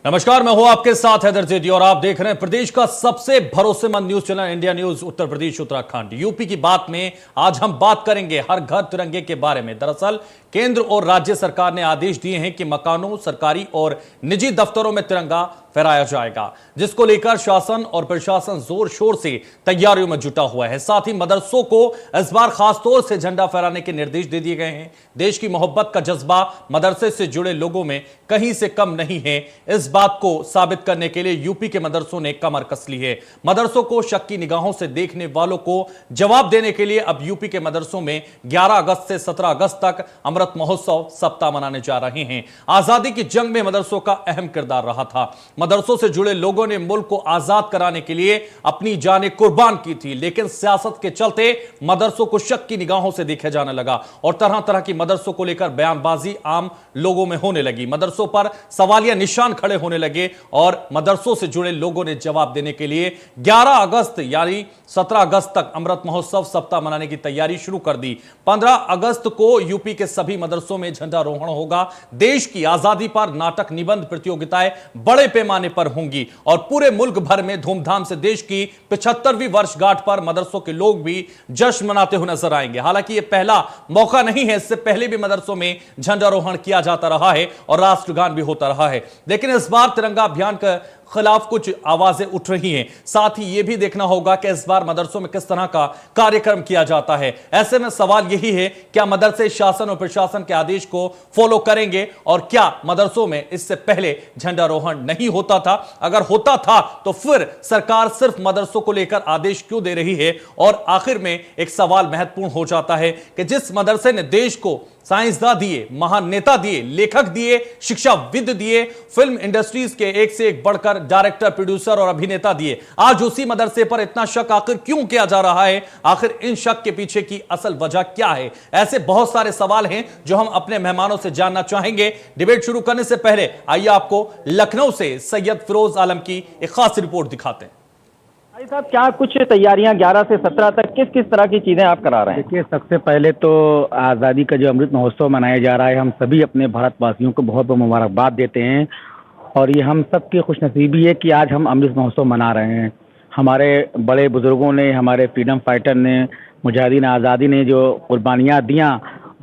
नमस्कार, मैं हूं आपके साथ हैदर जेदी और आप देख रहे हैं प्रदेश का सबसे भरोसेमंद news channel India news Uttar Pradesh Uttarakhand. UP की बात में आज हम बात करेंगे हर घर तिरंगे के बारे में। दरअसल केंद्र और राज्य सरकार ने आदेश दिए हैं कि मकानों, सरकारी और निजी दफ्तरों में तिरंगा फहराया जाएगा, जिसको लेकर शासन और प्रशासन जोर शोर से तैयारियों में जुटा हुआ है। साथ ही मदरसों को इस बार खासतौर से झंडा फहराने के निर्देश दे दिए गए हैं। देश की मोहब्बत का जज्बा मदरसे से जुड़े लोगों में कहीं से कम नहीं है। इस बात को साबित करने के लिए यूपी के मदरसों ने कमर कस ली है। मदरसों को शक की निगाहों से देखने वालों को जवाब देने के लिए अब यूपी के मदरसों में 11 अगस्त से 17 अगस्त तक अमृत महोत्सव सप्ताह मनाने जा रहे हैं। आजादी की जंग में मदरसों का अहम किरदार रहा था। मदरसों से जुड़े लोगों ने मुल्क को आजाद कराने के लिए अपनी जानें कुर्बान की थी, लेकिन सियासत के चलते मदरसों को शक की निगाहों से देखा जाने लगा और तरह तरह की मदरसों को लेकर बयानबाजी आम लोगों में होने लगी। मदरसों पर सवालिया निशान खड़े होने लगे और मदरसों से जुड़े लोगों ने जवाब देने के लिए 11 अगस्त यानी 17 अगस्त तक अमृत महोत्सव सप्ताह मनाने की तैयारी शुरू कर दी। 15 अगस्त को यूपी के सभी मदरसों में झंडारोहण होगा। देश की आजादी पर नाटक, निबंध प्रतियोगिताएं बड़े पैमाने पर होंगी और पूरे मुल्क भर में धूमधाम से देश की 75वीं वर्षगांठ पर मदरसों के लोग भी जश्न मनाते हुए नजर आएंगे। हालांकि यह पहला मौका नहीं है, इससे पहले भी मदरसों में झंडारोहण किया जाता रहा है और राष्ट्रगान भी होता रहा है, लेकिन इस बार तिरंगा अभियान का खिलाफ कुछ आवाजें उठ रही हैं। साथ ही यह भी देखना होगा कि इस बार मदरसों में किस तरह का कार्यक्रम किया जाता है। ऐसे में सवाल यही है, क्या मदरसे शासन और प्रशासन के आदेश को फॉलो करेंगे और क्या मदरसों में इससे पहले झंडारोहण नहीं होता था? अगर होता था तो फिर सरकार सिर्फ मदरसों को लेकर आदेश क्यों दे रही है? और आखिर में एक सवाल महत्वपूर्ण हो जाता है कि जिस मदरसे ने देश को साइंसदान दिए, महान नेता दिए, लेखक दिए, शिक्षाविद दिए, फिल्म इंडस्ट्रीज के एक से एक बढ़कर डायरेक्टर, प्रोड्यूसर और अभिनेता दिए, आज उसी मदरसे पर इतना शक आखिर क्यों किया जा रहा है? आखिर इन शक के पीछे की असल वजह क्या है? ऐसे बहुत सारे सवाल हैं जो हम अपने मेहमानों से जानना चाहेंगे। डिबेट शुरू करने से पहले आइए आपको लखनऊ से सैयद फिरोज आलम की एक खास रिपोर्ट दिखाते हैं। भाई साहब, क्या कुछ तैयारियां 11 से 17 तक किस किस तरह की चीजें आप करा रहे हैं? देखिए, सबसे पहले तो आज़ादी का जो अमृत महोत्सव मनाया जा रहा है, हम सभी अपने भारतवासियों को बहुत बहुत मुबारकबाद देते हैं और ये हम सब की खुशनसीबी है कि आज हम अमृत महोत्सव मना रहे हैं। हमारे बड़े बुजुर्गों ने, हमारे फ्रीडम फाइटर ने, मुजाहिदीन आज़ादी ने जो कुर्बानियाँ दियाँ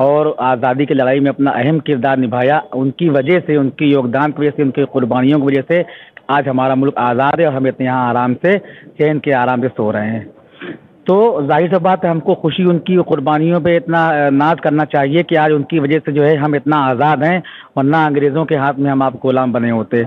और आज़ादी की लड़ाई में अपना अहम किरदार निभाया, उनकी वजह से, उनके योगदान की वजह से, उनकी कुर्बानियों की वजह से आज हमारा मुल्क आज़ाद है और हम इतने यहाँ आराम से, चैन के आराम से सो रहे हैं। तो जाहिर सी बात है, हमको खुशी उनकी कुर्बानियों पे इतना नाज करना चाहिए कि आज उनकी वजह से जो है हम इतना आज़ाद हैं, वरना अंग्रेज़ों के हाथ में हम आप गुलाम बने होते।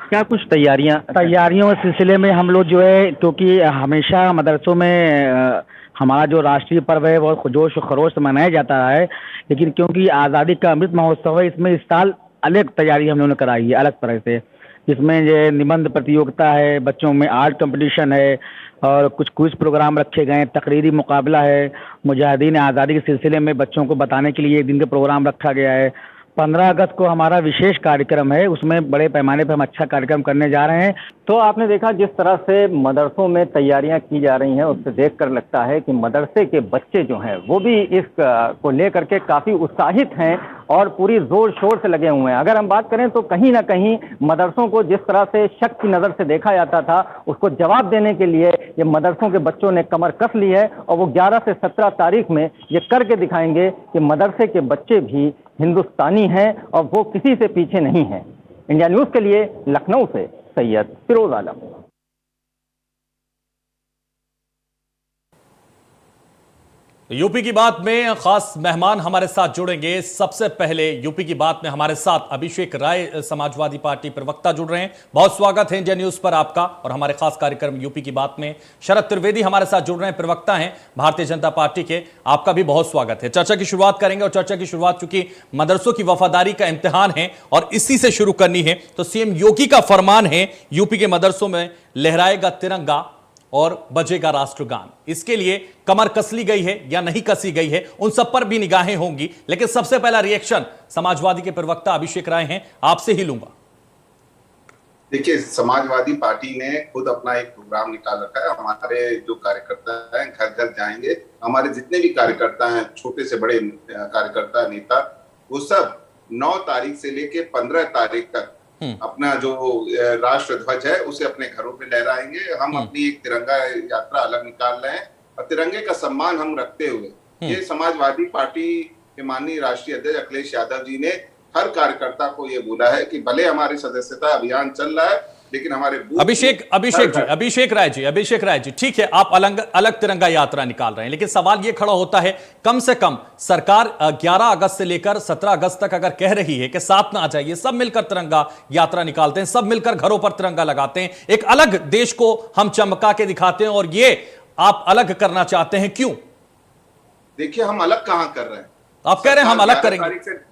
क्या कुछ तैयारियों के सिलसिले में हम लोग जो है, क्योंकि हमेशा मदरसों में हमारा जो राष्ट्रीय पर्व है बहुत जोश और खरोश से मनाया जाता है, लेकिन क्योंकि आज़ादी का अमृत महोत्सव है, इसमें इस साल अलग तैयारी हम लोगों ने कराई है, अलग तरह से। इसमें जो निबंध प्रतियोगिता है, बच्चों में आर्ट कंपटीशन है और कुछ क्विज प्रोग्राम रखे गए हैं, तकरीरी मुकाबला है, मुजाहिदीन आज़ादी के सिलसिले में बच्चों को बताने के लिए एक दिन का प्रोग्राम रखा गया है। 15 अगस्त को हमारा विशेष कार्यक्रम है, उसमें बड़े पैमाने पर हम अच्छा कार्यक्रम करने जा रहे हैं। तो आपने देखा जिस तरह से मदरसों में तैयारियां की जा रही हैं, उससे देखकर लगता है कि मदरसे के बच्चे जो हैं वो भी इस को लेकर के काफ़ी उत्साहित हैं और पूरी जोर शोर से लगे हुए हैं। अगर हम बात करें तो कहीं ना कहीं मदरसों को जिस तरह से शक की नज़र से देखा जाता था, उसको जवाब देने के लिए ये मदरसों के बच्चों ने कमर कस ली है और वो 11 से 17 तारीख में ये करके दिखाएंगे कि मदरसे के बच्चे भी हिंदुस्तानी हैं और वो किसी से पीछे नहीं हैं। इंडिया न्यूज़ के लिए लखनऊ से सैयद फिरोज आलम। यूपी की बात में खास मेहमान हमारे साथ जुड़ेंगे। सबसे पहले यूपी की बात में हमारे साथ अभिषेक राय, समाजवादी पार्टी प्रवक्ता, जुड़ रहे हैं। बहुत स्वागत है इंडिया न्यूज पर आपका और हमारे खास कार्यक्रम यूपी की बात में। शरद त्रिवेदी हमारे साथ जुड़ रहे हैं, प्रवक्ता हैं भारतीय जनता पार्टी के, आपका भी बहुत स्वागत है। चर्चा की शुरुआत करेंगे और चर्चा की शुरुआत चूंकि मदरसों की वफादारी का इम्तिहान है और इसी से शुरू करनी है, तो सीएम योगी का फरमान है, यूपी के मदरसों में लहराएगा तिरंगा और बजेगा राष्ट्रगान। इसके लिए कमर कस ली गई है या नहीं कसी गई है, उन सब पर भी निगाहें होंगी, लेकिन सबसे पहला रिएक्शन समाजवादी के प्रवक्ता अभिषेक राय हैं, आपसे ही लूंगा। देखिए, समाजवादी पार्टी ने खुद अपना एक प्रोग्राम निकाल रखा है। हमारे जो कार्यकर्ता हैं घर घर जाएंगे, हमारे जितने भी कार्यकर्ता हैं, छोटे से बड़े कार्यकर्ता, नेता, वो सब 9 तारीख से लेके 15 तारीख तक अपना जो राष्ट्र ध्वज है उसे अपने घरों पे लहराएंगे। हम अपनी एक तिरंगा यात्रा अलग निकाल रहे हैं और तिरंगे का सम्मान हम रखते हुए ये समाजवादी पार्टी के माननीय राष्ट्रीय अध्यक्ष अखिलेश यादव जी ने हर कार्यकर्ता को ये बोला है कि भले हमारी सदस्यता अभियान चल रहा है लेकिन हमारे अभिषेक राय जी ठीक है, आप अलग तिरंगा यात्रा निकाल रहे हैं, लेकिन सवाल यह खड़ा होता है कम से कम सरकार 11 अगस्त से लेकर 17 अगस्त तक अगर कह रही है कि साथ में आ जाइए, सब मिलकर तिरंगा यात्रा निकालते हैं, सब मिलकर घरों पर तिरंगा लगाते हैं, एक अलग देश को हम चमका के दिखाते हैं, और ये आप अलग करना चाहते हैं, क्यों? देखिए, हम अलग कहां कर रहे हैं? आप कह रहे हैं हम अलग करेंगे।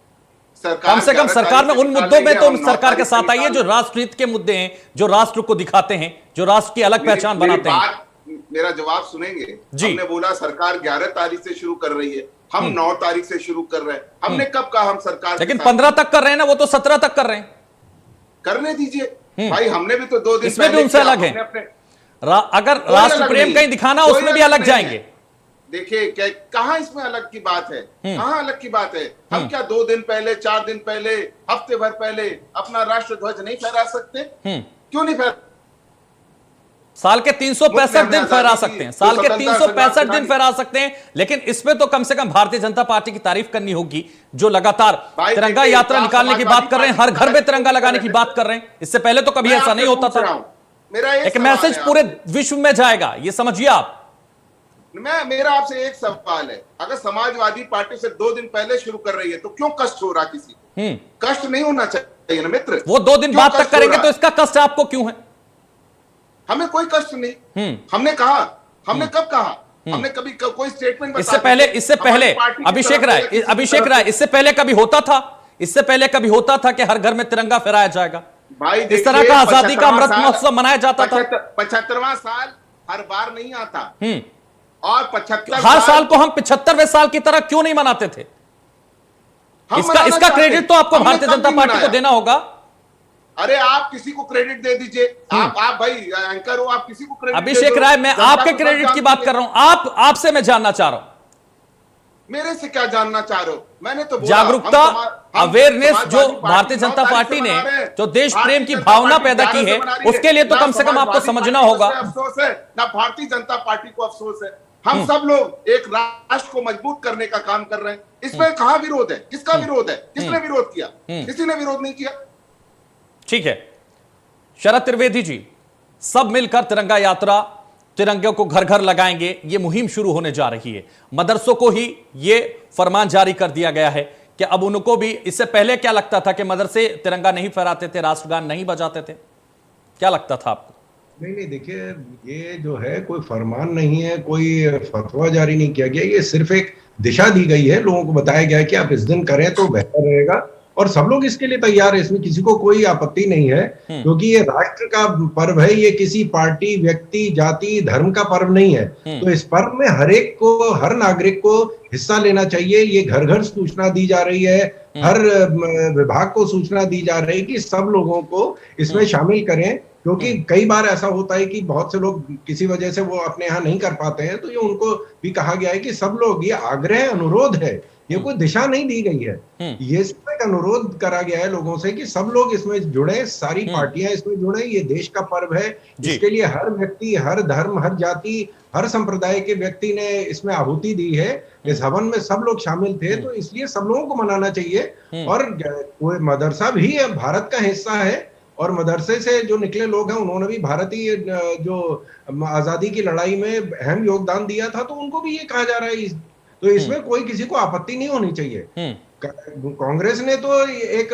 कम से कम सरकार में उन मुद्दों में तो सरकार के साथ आइए जो राष्ट्रहित के मुद्दे हैं, जो राष्ट्र को दिखाते हैं, जो राष्ट्र की अलग पहचान बनाते हैं। मेरा जवाब सुनेंगे जी। हमने बोला सरकार 11 तारीख से शुरू कर रही है, हम 9 तारीख से शुरू कर रहे हैं। हमने कब कहा हम सरकार, लेकिन 15 तक कर रहे हैं ना, वो तो 17 तक कर रहे हैं। करने दीजिए भाई, हमने भी तो 2 दिन इसमें भी उनसे अलग है। अगर राष्ट्र प्रेम कहीं दिखाना उसमें भी अलग जाएंगे। देखिए कहां इसमें अलग की बात है, कहां अलग की बात है? हम क्या 2 दिन पहले, 4 दिन पहले, हफ्ते भर पहले अपना राष्ट्र ध्वज नहीं फहरा सकते? क्यों नहीं फहरा? साल के 365 दिन फहरा सकते हैं, साल के 365 दिन फहरा सकते हैं, लेकिन इसमें तो कम से कम भारतीय जनता पार्टी की तारीफ करनी होगी, जो लगातार तिरंगा यात्रा निकालने की बात कर रहे हैं, हर घर में तिरंगा लगाने की बात कर रहे हैं। इससे पहले तो कभी ऐसा नहीं होता था। एक मैसेज पूरे विश्व में जाएगा, ये समझिए आप। मेरा आपसे एक सवाल है, अगर समाजवादी पार्टी से 2 दिन पहले शुरू कर रही है तो क्यों कष्ट हो रहा? किसी को कष्ट नहीं होना चाहिए ना मित्र। वो 2 दिन बाद तक करेंगे तो इसका कष्ट आपको क्यों है? हमें कोई कष्ट नहीं। हमने कहा, हमने कब कहा? हमने कभी कोई स्टेटमेंट इससे पहले अभिषेक राय इससे पहले कभी होता था? इससे पहले कभी होता था कि हर घर में तिरंगा फहराया जाएगा? भाई इस तरह का आजादी का अमृत महोत्सव मनाया जाता था। 75वां साल हर बार नहीं आता, और 75 हर साल को हम 75वें साल की तरह क्यों नहीं मनाते थे? इसका क्रेडिट तो आपको भारतीय जनता पार्टी को देना होगा। अरे आप किसी को क्रेडिट दे दीजिए, आप भाई एंकर हो, आप किसी को क्रेडिट। अभिषेक राय, मैं आपके क्रेडिट की बात कर रहा हूं, आपसे मैं जानना चाह रहा हूं। मेरे से क्या जानना चाह रहे हो? मैंने तो जागरूकता, अवेयरनेस जो भारतीय जनता पार्टी ने जो देश प्रेम की भावना पैदा की है, उसके लिए तो कम से कम आपको समझना होगा। अफसोस है ना भारतीय जनता पार्टी को अफसोस है, हम सब लोग एक राष्ट्र को मजबूत करने का काम कर रहे हैं। इसमें कहां विरोध है? किसका विरोध है? किसने विरोध किया? किसी ने विरोध नहीं किया। ठीक है शरद त्रिवेदी जी, सब मिलकर तिरंगा यात्रा, तिरंगे को घर घर लगाएंगे, ये मुहिम शुरू होने जा रही है। मदरसों को ही ये फरमान जारी कर दिया गया है कि अब उनको भी, इससे पहले क्या लगता था कि मदरसे तिरंगा नहीं फहराते थे, राष्ट्रगान नहीं बजाते थे, क्या लगता था आपको? नहीं, देखिए ये जो है कोई फरमान नहीं है, कोई फतवा जारी नहीं किया गया, ये सिर्फ एक दिशा दी गई है, लोगों को बताया गया है कि आप इस दिन करें तो बेहतर रहेगा, और सब लोग इसके लिए तैयार है, इसमें किसी को कोई आपत्ति नहीं है, क्योंकि ये राष्ट्र का पर्व है, ये किसी पार्टी, व्यक्ति, जाति, धर्म का पर्व नहीं है। तो इस पर्व में हर एक को, हर नागरिक को हिस्सा लेना चाहिए। ये घर घर सूचना दी जा रही है, हर विभाग को सूचना दी जा रही है कि सब लोगों को इसमें शामिल करें, क्योंकि कई बार ऐसा होता है कि बहुत से लोग किसी वजह से वो अपने यहाँ नहीं कर पाते हैं, तो ये उनको भी कहा गया है कि सब लोग, ये आग्रह, अनुरोध है, ये कोई दिशा नहीं दी गई है, ये सिर्फ एक अनुरोध करा गया है लोगों से कि सब लोग इसमें जुड़े, सारी पार्टियां इसमें जुड़े, ये देश का पर्व है, इसके लिए हर व्यक्ति, हर धर्म, हर जाति, हर संप्रदाय के व्यक्ति ने इसमें आहुति दी है, इस हवन में सब लोग शामिल थे, तो इसलिए सब लोगों को मनाना चाहिए। और कोई मदरसा भी भारत का हिस्सा है, और मदरसे से जो निकले लोग हैं उन्होंने भी भारतीय जो आजादी की लड़ाई में अहम योगदान दिया था, तो उनको भी ये कहा जा रहा है, तो इसमें कोई किसी को आपत्ति नहीं होनी चाहिए। कांग्रेस ने तो एक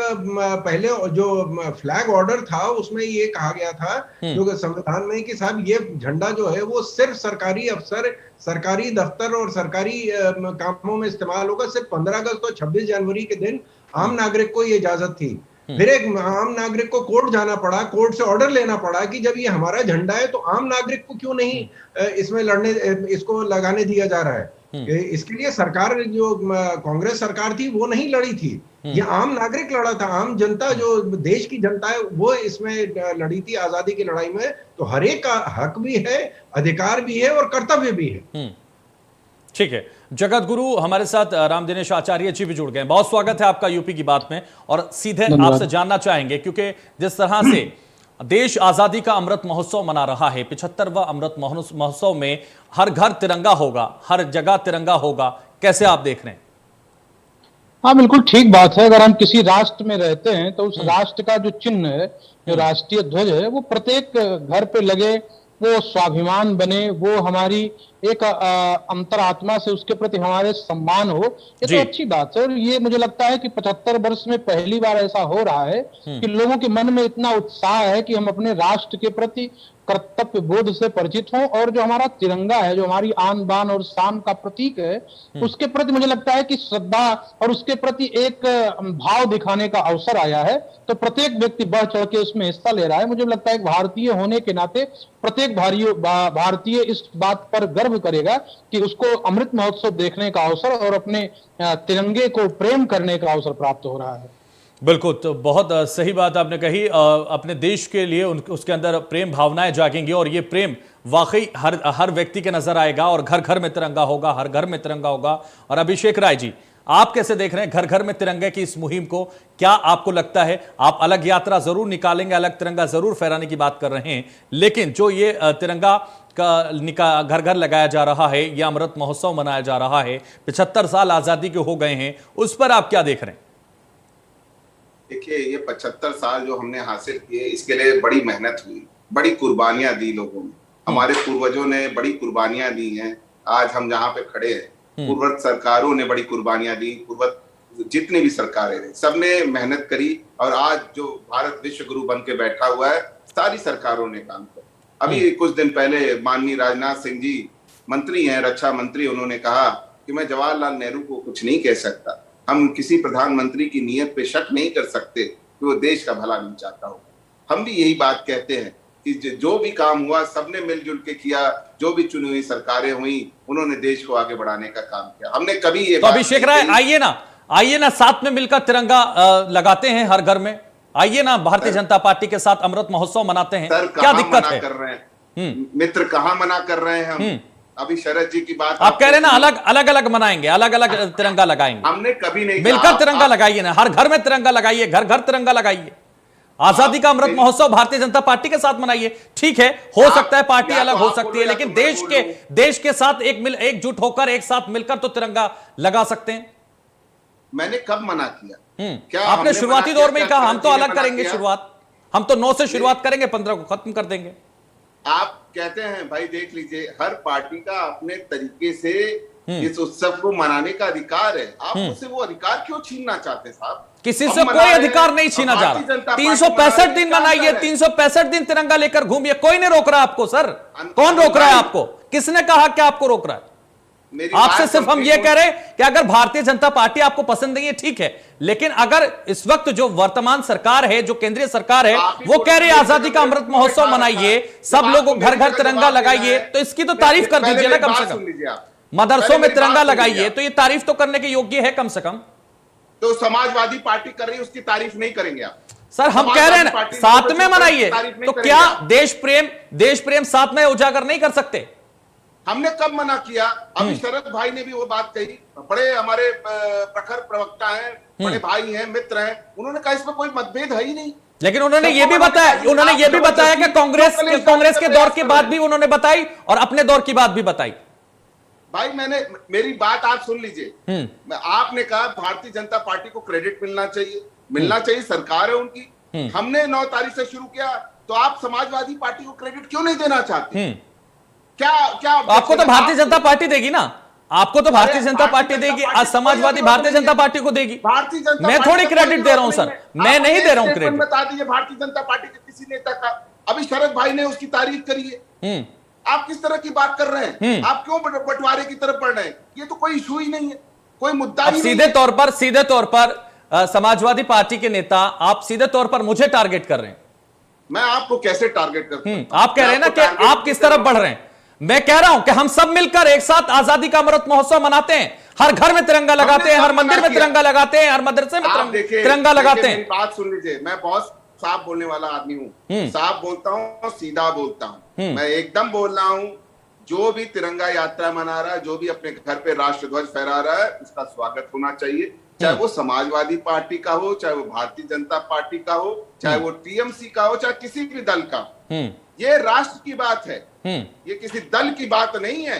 पहले जो फ्लैग ऑर्डर था उसमें ये कहा गया था जो संविधान में कि साहब ये झंडा जो है वो सिर्फ सरकारी अफसर, सरकारी दफ्तर और सरकारी कामों में इस्तेमाल होगा, सिर्फ 15 अगस्त और 26 जनवरी के दिन आम नागरिक को ये इजाजत थी। फिर एक आम नागरिक को कोर्ट जाना पड़ा, कोर्ट से ऑर्डर लेना पड़ा कि जब ये हमारा झंडा है तो आम नागरिक को क्यों नहीं इसमें लड़ने, इसको लगाने दिया जा रहा है। इसके लिए सरकार, जो कांग्रेस सरकार थी वो नहीं लड़ी थी, ये आम नागरिक लड़ा था, आम जनता, जो देश की जनता है वो इसमें लड़ी थी आजादी की लड़ाई में। तो हर एक का हक भी है, अधिकार भी है और कर्तव्य भी है। ठीक है, जगत गुरु हमारे साथ राम दिनेश आचार्य जी भी जुड़ गए हैं। बहुत स्वागत है आपका यूपी की बात में, और सीधे आपसे जानना चाहेंगे, क्योंकि जिस तरह से देश आजादी का अमृत महोत्सव मना रहा है, 75वां अमृत महोत्सव में हर घर तिरंगा होगा, हर जगह तिरंगा होगा, कैसे आप देख रहे हैं? हाँ, बिल्कुल ठीक बात है। अगर हम किसी राष्ट्र में रहते हैं तो उस राष्ट्र का जो चिन्ह है, जो राष्ट्रीय ध्वज है, वो प्रत्येक घर पे लगे, वो स्वाभिमान बने, वो हमारी एक अंतरात्मा से उसके प्रति हमारे सम्मान हो, ये तो अच्छी बात है। और ये मुझे लगता है कि 75 वर्ष में पहली बार ऐसा हो रहा है कि लोगों के मन में इतना उत्साह है कि हम अपने राष्ट्र के प्रति कर्तव्य बोध से परिचित हों, और जो हमारा तिरंगा है, जो हमारी आन बान और शान का प्रतीक है, उसके प्रति मुझे लगता है कि श्रद्धा और उसके प्रति एक भाव दिखाने का अवसर आया है। तो प्रत्येक व्यक्ति बढ़ चढ़ के उसमें हिस्सा ले रहा है। मुझे लगता है भारतीय होने के नाते प्रत्येक भारतीय इस बात पर गर्व करेगा कि उसको अमृत महोत्सव देखने का अवसर और अपने तिरंगे को प्रेम करने का अवसर प्राप्त हो रहा है। बिल्कुल, तो बहुत सही बात आपने कही। अपने देश के लिए उसके अंदर प्रेम भावनाएं जागेंगी, और ये प्रेम वाकई हर व्यक्ति के नजर आएगा, और घर घर में तिरंगा होगा, हर घर में तिरंगा होगा। और अभिषेक राय जी, आप कैसे देख रहे हैं घर घर में तिरंगे की इस मुहिम को? क्या आपको लगता है, आप अलग यात्रा जरूर निकालेंगे, अलग तिरंगा जरूर फहराने की बात कर रहे हैं, लेकिन जो ये तिरंगा का घर घर लगाया जा रहा है, यह अमृत महोत्सव मनाया जा रहा है, 75 साल आजादी के हो गए हैं, उस पर आप क्या देख रहे हैं? देखिए, ये 75 साल जो हमने हासिल किए, इसके लिए बड़ी मेहनत हुई, बड़ी कुर्बानियां दी लोगों ने, हमारे पूर्वजों ने बड़ी कुर्बानियां दी हैं। आज हम जहाँ पे खड़े हैं, पूर्वज सरकारों ने बड़ी कुर्बानियां दी, पूर्वज जितनी भी सरकारें रही, सबने मेहनत करी, और आज जो भारत विश्व गुरु बन के बैठा हुआ है, सारी सरकारों ने काम किया। अभी कुछ दिन पहले माननीय राजनाथ सिंह जी, मंत्री हैं, रक्षा मंत्री, उन्होंने कहा कि मैं जवाहरलाल नेहरू को कुछ नहीं कह सकता, हम किसी प्रधानमंत्री की नीयत पे शक नहीं कर सकते कि वो देश का भला नहीं चाहता हो। हम भी यही बात कहते हैं कि जो भी काम हुआ सबने मिलजुल के किया, जो भी चुनी हुई सरकारें हुई, उन्होंने देश को आगे बढ़ाने का काम किया। हमने कभी ये तो अभिषेक राय, आइए ना साथ में मिलकर तिरंगा लगाते हैं हर घर में, आइए ना भारतीय जनता पार्टी के साथ अमृत महोत्सव मनाते हैं। क्या दिक्कत है? कर रहे हैं मित्र, कहाँ मना कर रहे हैं हम? अभी शरद जी की बात आप कह रहे हैं ना, अलग अलग मनाएंगे, अलग अलग तिरंगा लगाएंगे। हमने कभी नहीं, मिलकर तिरंगा लगाइए ना, हर घर में तिरंगा लगाइए, घर घर तिरंगा लगाइए, आजादी का अमृत महोत्सव भारतीय जनता पार्टी के साथ मनाइए। ठीक है, हो सकता है पार्टी अलग हो सकती है, लेकिन देश के साथ एकजुट होकर, एक साथ मिलकर तो तिरंगा लगा सकते हैं। मैंने कब मना किया? क्या आपने शुरुआती दौर में ही कहा हम तो अलग करेंगे शुरुआत, हम तो 9 से शुरुआत करेंगे, 15 को खत्म कर देंगे। आप कहते हैं भाई, देख लीजिए, हर पार्टी का अपने तरीके से इस उत्सव को मनाने का अधिकार है। आप उससे वो अधिकार क्यों छीनना चाहते हैं साहब? किसी से कोई अधिकार नहीं छीना जा रहा। 365 दिन मनाइए, 365 दिन तिरंगा लेकर घूमिए, कोई नहीं रोक रहा आपको। सर, कौन रोक रहा है आपको? किसने कहा कि आपको रोक रहा है? आपसे सिर्फ हम ये कह रहे हैं कि अगर भारतीय जनता पार्टी आपको पसंद नहीं है, ठीक है, लेकिन अगर इस वक्त जो वर्तमान सरकार है, जो केंद्रीय सरकार है, वो कह रही है आजादी का अमृत महोत्सव मनाइए, सब लोगों घर घर तिरंगा लगाइए, तो इसकी तो तारीफ कर दीजिए ना कम से कम। मदरसों में तिरंगा लगाइए, तो ये तारीफ तो करने के योग्य है कम से कम। तो समाजवादी पार्टी कर रही है, उसकी तारीफ नहीं करेंगे आप? सर, हम कह रहे हैं ना, साथ में मनाइए, तो क्या देश प्रेम साथ में उजागर नहीं कर सकते? हमने कब मना किया? अभी शरद भाई ने भी वो बात कही, बड़े हमारे प्रखर प्रवक्ता हैं, बड़े भाई हैं, मित्र हैं, उन्होंने कहा इसमें कोई मतभेद है ही नहीं। लेकिन उन्होंने ये भी बताया कि कांग्रेस के दौर की बात भी उन्होंने बताई और अपने दौर की बात भी बताई। भाई, मेरी बात आप सुन लीजिए। आपने कहा भारतीय जनता पार्टी को क्रेडिट मिलना चाहिए, सरकार है उनकी। हमने 9 तारीख से शुरू किया, तो आप समाजवादी पार्टी को क्रेडिट क्यों नहीं देना चाहते? क्या आपको तो भारतीय जनता पार्टी देगी ना, आपको तो भारतीय जनता पार्टी देगी, आज समाजवादी भारतीय जनता पार्टी को देगी। भारतीय जनता, मैं थोड़ी क्रेडिट दे रहा हूं सर, मैं नहीं दे रहा हूं क्रेडिट। बता दीजिए भारतीय जनता पार्टी के किसी नेता का। अभी शरद भाई ने उसकी तारीफ करी है, आप किस तरह की बात कर रहे हैं? आप क्यों बंटवारे की तरफ बढ़ रहे हैं? ये तो कोई इशू ही नहीं है, कोई मुद्दा ही नहीं। सीधे तौर पर समाजवादी पार्टी के नेता आप सीधे तौर पर मुझे टारगेट कर रहे हैं। मैं आपको कैसे टारगेट करता हूं? आप कह रहे हैं ना कि आप किस तरफ बढ़ रहे हैं। मैं कह रहा हूं कि हम सब मिलकर एक साथ आजादी का अमृत महोत्सव मनाते हैं, हर घर में तिरंगा लगाते हैं, हर मंदिर में तिरंगा लगाते हैं, हर मदरसे में तिरंगा लगाते हैं। बात सुन लीजिए, मैं बहुत साफ बोलने वाला आदमी हूँ, साफ बोलता हूँ, सीधा बोलता हूँ, मैं एकदम बोल रहा हूँ, जो भी तिरंगा यात्रा मना रहा है, जो भी अपने घर पे राष्ट्रध्वज फहरा रहा है, उसका स्वागत होना चाहिए, चाहे वो समाजवादी पार्टी का हो, चाहे वो भारतीय जनता पार्टी का हो, चाहे वो टीएमसी का हो, चाहे किसी भी दल का। ये राष्ट्र की बात है, ये किसी दल की बात नहीं है।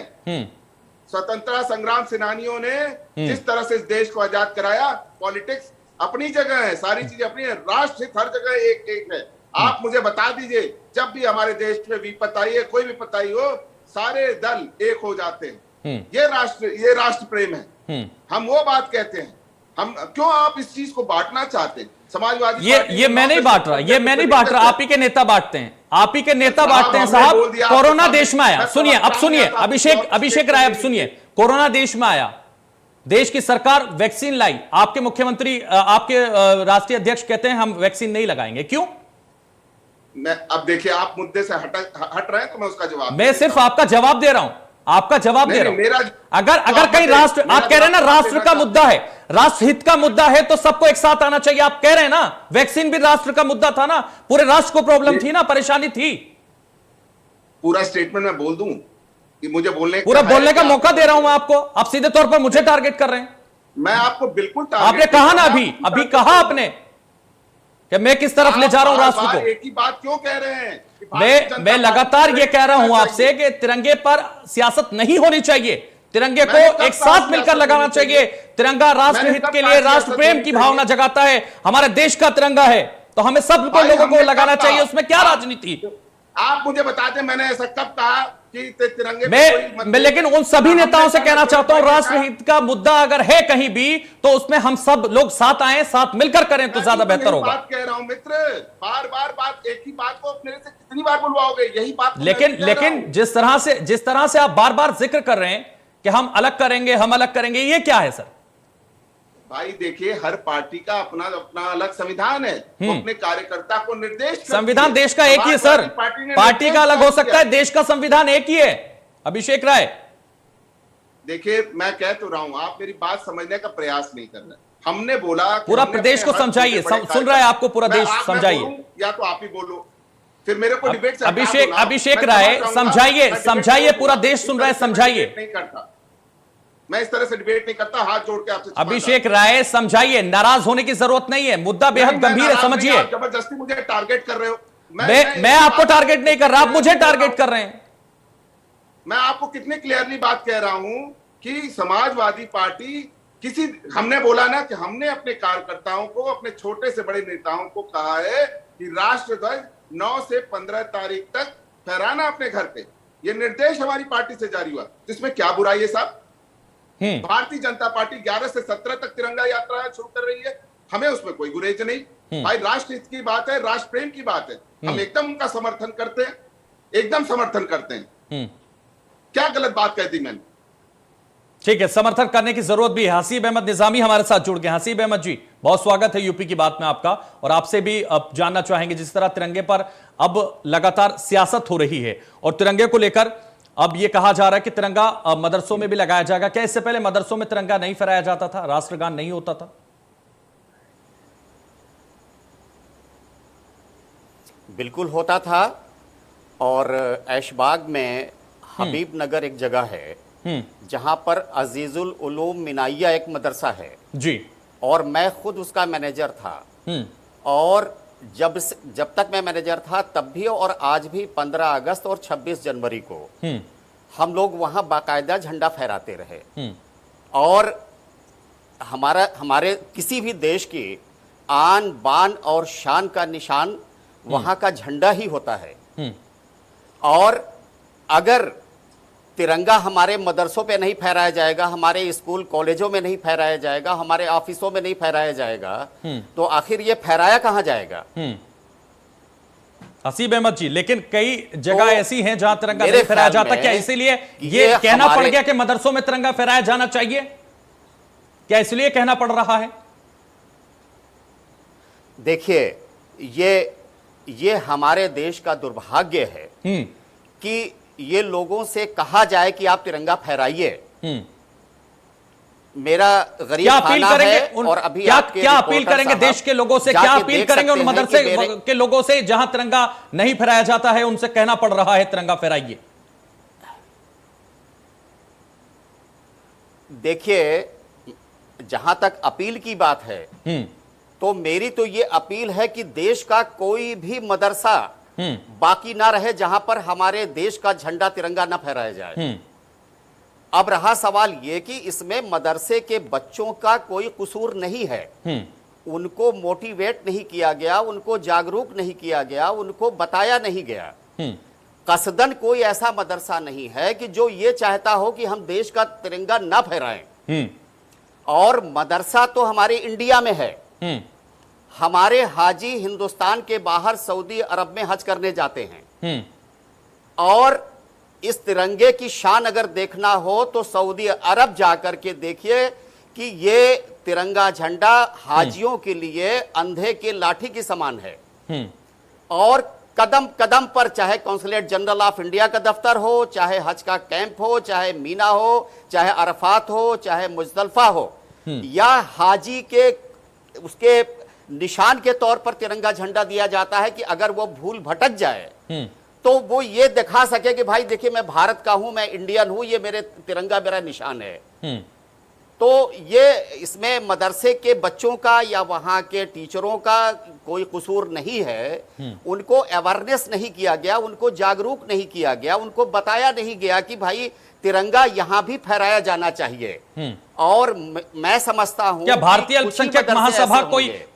स्वतंत्रता संग्राम सेनानियों ने जिस तरह से इस देश को आजाद कराया, पॉलिटिक्स अपनी जगह है, सारी चीजें अपनी है, राष्ट्र हित हर जगह एक एक है। आप मुझे बता दीजिए, जब भी हमारे देश में विपत्ति आई है, कोई विपत्ति आई हो, सारे दल एक हो जाते हैं। ये राष्ट्र प्रेम है। हम वो बात कहते हैं। हम क्यों आप इस चीज को बांटना चाहते हैं? समाजवादी ये मैं नहीं बांट रहा, ये मैं नहीं बांट रहा, आप ही के नेता बांटते हैं, आप ही के नेता बांटते हैं साहब। कोरोना देश में आया, सुनिए, अब सुनिए, अभिषेक राय, अब सुनिए, कोरोना देश में आया, देश की सरकार वैक्सीन लाई, आपके मुख्यमंत्री, आपके राष्ट्रीय अध्यक्ष कहते हैं हम वैक्सीन नहीं लगाएंगे, क्यों? मैं अब देखिए, आप मुद्दे से हट रहे हैं, तो मैं उसका जवाब, मैं सिर्फ आपका जवाब दे रहा हूं, आपका जवाब दे रहा हूं। अगर कहीं राष्ट्र, आप कह रहे हैं ना राष्ट्र का मुद्दा है, राष्ट्र हित का मुद्दा है, तो सबको एक साथ आना चाहिए। आप कह रहे हैं ना वैक्सीन भी राष्ट्र का मुद्दा था ना, पूरे राष्ट्र को प्रॉब्लम थी ना, परेशानी थी। पूरा स्टेटमेंट मैं बोल दूं कि मुझे पूरा बोलने का मौका दे रहा हूं मैं आपको, आप सीधे तौर पर मुझे टारगेट कर रहे हैं। मैं आपको बिल्कुल आपने कहा ना, अभी कहा आपने कि मैं किस तरफ ले जा रहा हूं राष्ट्र को। एक ही बात क्यों कह रहे हैं? मैं लगातार ये कह रहा हूं आपसे कि तिरंगे पर सियासत नहीं होनी चाहिए, तिरंगे को एक साथ मिलकर लगाना चाहिए। तिरंगा राष्ट्र हित के लिए, राष्ट्र प्रेम की भावना जगाता है, हमारे देश का तिरंगा है, तो हमें सब लोगों को लगाना चाहिए, उसमें क्या राजनीति? आप मुझे बताते, मैंने ऐसा कब कहा कि तिरंगे मैं लेकिन उन सभी नेताओं से कहना चाहता हूं, राष्ट्र हित का मुद्दा अगर है कहीं भी, तो उसमें हम सब लोग साथ आए, साथ मिलकर करें तो ज्यादा बेहतर होगा। बात कह रहा हूं मित्र, बार बात एक ही बात को मेरे से कितनी बार बुलवाओगे? यही बात। लेकिन जिस तरह से आप बार बार जिक्र कर रहे हैं कि हम अलग करेंगे, ये क्या है सर? भाई देखिए, हर पार्टी का अपना अपना अलग संविधान है, वो अपने कार्यकर्ता को निर्देश करती है। संविधान देश का एक ही है सर, पार्टी का अलग हो सकता है, देश का संविधान एक ही है। अभिषेक राय, देखिए, मैं कह तो रहा हूं, आप मेरी बात समझने का प्रयास नहीं कर रहे। हमने बोला पूरा प्रदेश को समझाइए, सुन रहा है आपको पूरा देश, समझाइए। या तो आप ही बोलो, फिर मेरे को डिबेट से अभिषेक राय समझाइए, पूरा देश सुन रहा है, समझाइए। नहीं करता, मैं इस तरह से डिबेट नहीं करता, हाथ जोड़ के आपसे। अभिषेक राय समझाइए, नाराज होने की जरूरत नहीं है, मुद्दा बेहद गंभीर है, समझिए। जबरदस्ती मुझे टारगेट कर रहे हो। मैं आपको टारगेट नहीं कर रहा, आप मुझे टारगेट कर रहे हैं। मैं आपको कितने क्लियरली बात कह रहा हूं कि समाजवादी पार्टी हमने बोला ना कि हमने अपने कार्यकर्ताओं को, अपने छोटे से बड़े नेताओं को कहा है कि राष्ट्रध्वज 9 से 15 तारीख तक फहराना अपने घर पे। ये निर्देश हमारी पार्टी से जारी हुआ, जिसमें क्या बुराई है साहब? भारतीय जनता पार्टी 11 से 17 तक तिरंगा यात्रा शुरू कर रही है, हमें उसमें कोई गुरेज नहीं। भाई राष्ट्र हित की बात है, राष्ट्र प्रेम की बात है, हम एकदम उनका समर्थन करते हैं, एकदम समर्थन करते हैं। क्या गलत बात कह दी मैंने? ठीक है, समर्थन करने की जरूरत भी है। हसीब अहमद निजामी हमारे साथ जुड़ गए। हसीब अहमद जी, बहुत स्वागत है यूपी की बात में आपका, और आपसे भी अब जानना चाहेंगे, जिस तरह तिरंगे पर अब लगातार सियासत हो रही है और तिरंगे को लेकर अब यह कहा जा रहा है कि तिरंगा मदरसों में भी लगाया जाएगा, क्या इससे पहले मदरसों में तिरंगा नहीं फहराया जाता था, राष्ट्रगान नहीं होता था? बिल्कुल होता था, और ऐशबाग में हबीब नगर एक जगह है जहां पर अजीजुल उलूम मिनाइया एक मदरसा है जी, और मैं खुद उसका मैनेजर था। और जब तक मैं मैनेजर था तब भी और आज भी 15 अगस्त और 26 जनवरी को हम लोग वहां बाकायदा झंडा फहराते रहे। और हमारे किसी भी देश की आन बान और शान का निशान वहां का झंडा ही होता है। और अगर तिरंगा हमारे मदरसों पे नहीं फहराया जाएगा, हमारे स्कूल कॉलेजों में नहीं फहराया जाएगा, हमारे ऑफिसों में नहीं फहराया जाएगा, तो आखिर ये फहराया कहां जाएगा? हसीब अहमद जी, लेकिन कई जगह ऐसी हैं जहां तिरंगा नहीं फहराया जाता, क्या इसीलिए ये कहना पड़ गया कि मदरसों में तिरंगा फहराया जाना चाहिए? क्या इसलिए कहना पड़ रहा है? देखिए, ये हमारे देश का दुर्भाग्य है कि ये लोगों से कहा जाए कि आप तिरंगा फहराइए। मेरा गरीब खाना है, और अभी क्या अपील करेंगे देश के लोगों से, क्या अपील करेंगे उन मदरसे के लोगों से जहां तिरंगा नहीं फहराया जाता है, उनसे कहना पड़ रहा है तिरंगा फहराइए? देखिए, जहां तक अपील की बात है, तो मेरी तो ये अपील है कि देश का कोई भी मदरसा बाकी ना रहे जहां पर हमारे देश का झंडा तिरंगा न फहराया जाए। अब रहा सवाल ये कि इसमें मदरसे के बच्चों का कोई कसूर नहीं है, उनको मोटिवेट नहीं किया गया, उनको जागरूक नहीं किया गया, उनको बताया नहीं गया। कसदन कोई ऐसा मदरसा नहीं है कि जो ये चाहता हो कि हम देश का तिरंगा ना फहराएं। और मदरसा तो हमारे इंडिया में है। हमारे हाजी हिंदुस्तान के बाहर सऊदी अरब में हज करने जाते हैं, और इस तिरंगे की शान अगर देखना हो तो सऊदी अरब जाकर के देखिए कि ये तिरंगा झंडा हाजियों के लिए अंधे के लाठी के समान है। और कदम कदम पर, चाहे कौंसलेट जनरल ऑफ इंडिया का दफ्तर हो, चाहे हज का कैंप हो, चाहे मीना हो, चाहे अरफात हो, चाहे मुजदलफा हो, या हाजी के उसके निशान के तौर पर तिरंगा झंडा दिया जाता है कि अगर वो भूल भटक जाए तो वो ये दिखा सके कि भाई देखिए मैं भारत का हूं, मैं इंडियन हूं, ये मेरे तिरंगा मेरा निशान है। तो ये इसमें मदरसे के बच्चों का या वहां के टीचरों का कोई कसूर नहीं है। उनको अवेयरनेस नहीं किया गया, उनको जागरूक नहीं किया गया, उनको बताया नहीं गया कि भाई तिरंगा यहां भी फहराया जाना चाहिए। और मैं समझता हूं क्या भारतीय अल्पसंख्यक महासभा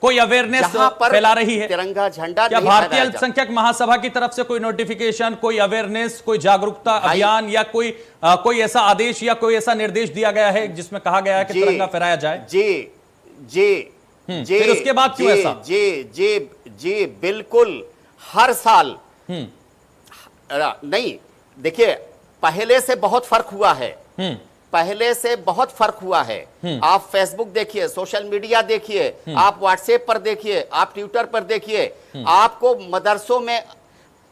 कोई अवेयरनेस फैला रही है? तिरंगा झंडा क्या भारतीय अल्पसंख्यक महासभा की तरफ से कोई नोटिफिकेशन, कोई अवेयरनेस, कोई जागरूकता अभियान या कोई ऐसा आदेश या कोई ऐसा निर्देश दिया गया है जिसमें कहा गया है कि तिरंगा फहराया जाए? जी जी जी। फिर उसके बाद क्यों ऐसा? जी जी जी, बिल्कुल हर साल नहीं। देखिए, पहले से बहुत फर्क हुआ है, पहले से बहुत फर्क हुआ है। आप फेसबुक देखिए, सोशल मीडिया देखिए, आप व्हाट्सएप पर देखिए, आप ट्विटर पर देखिए, आपको मदरसों में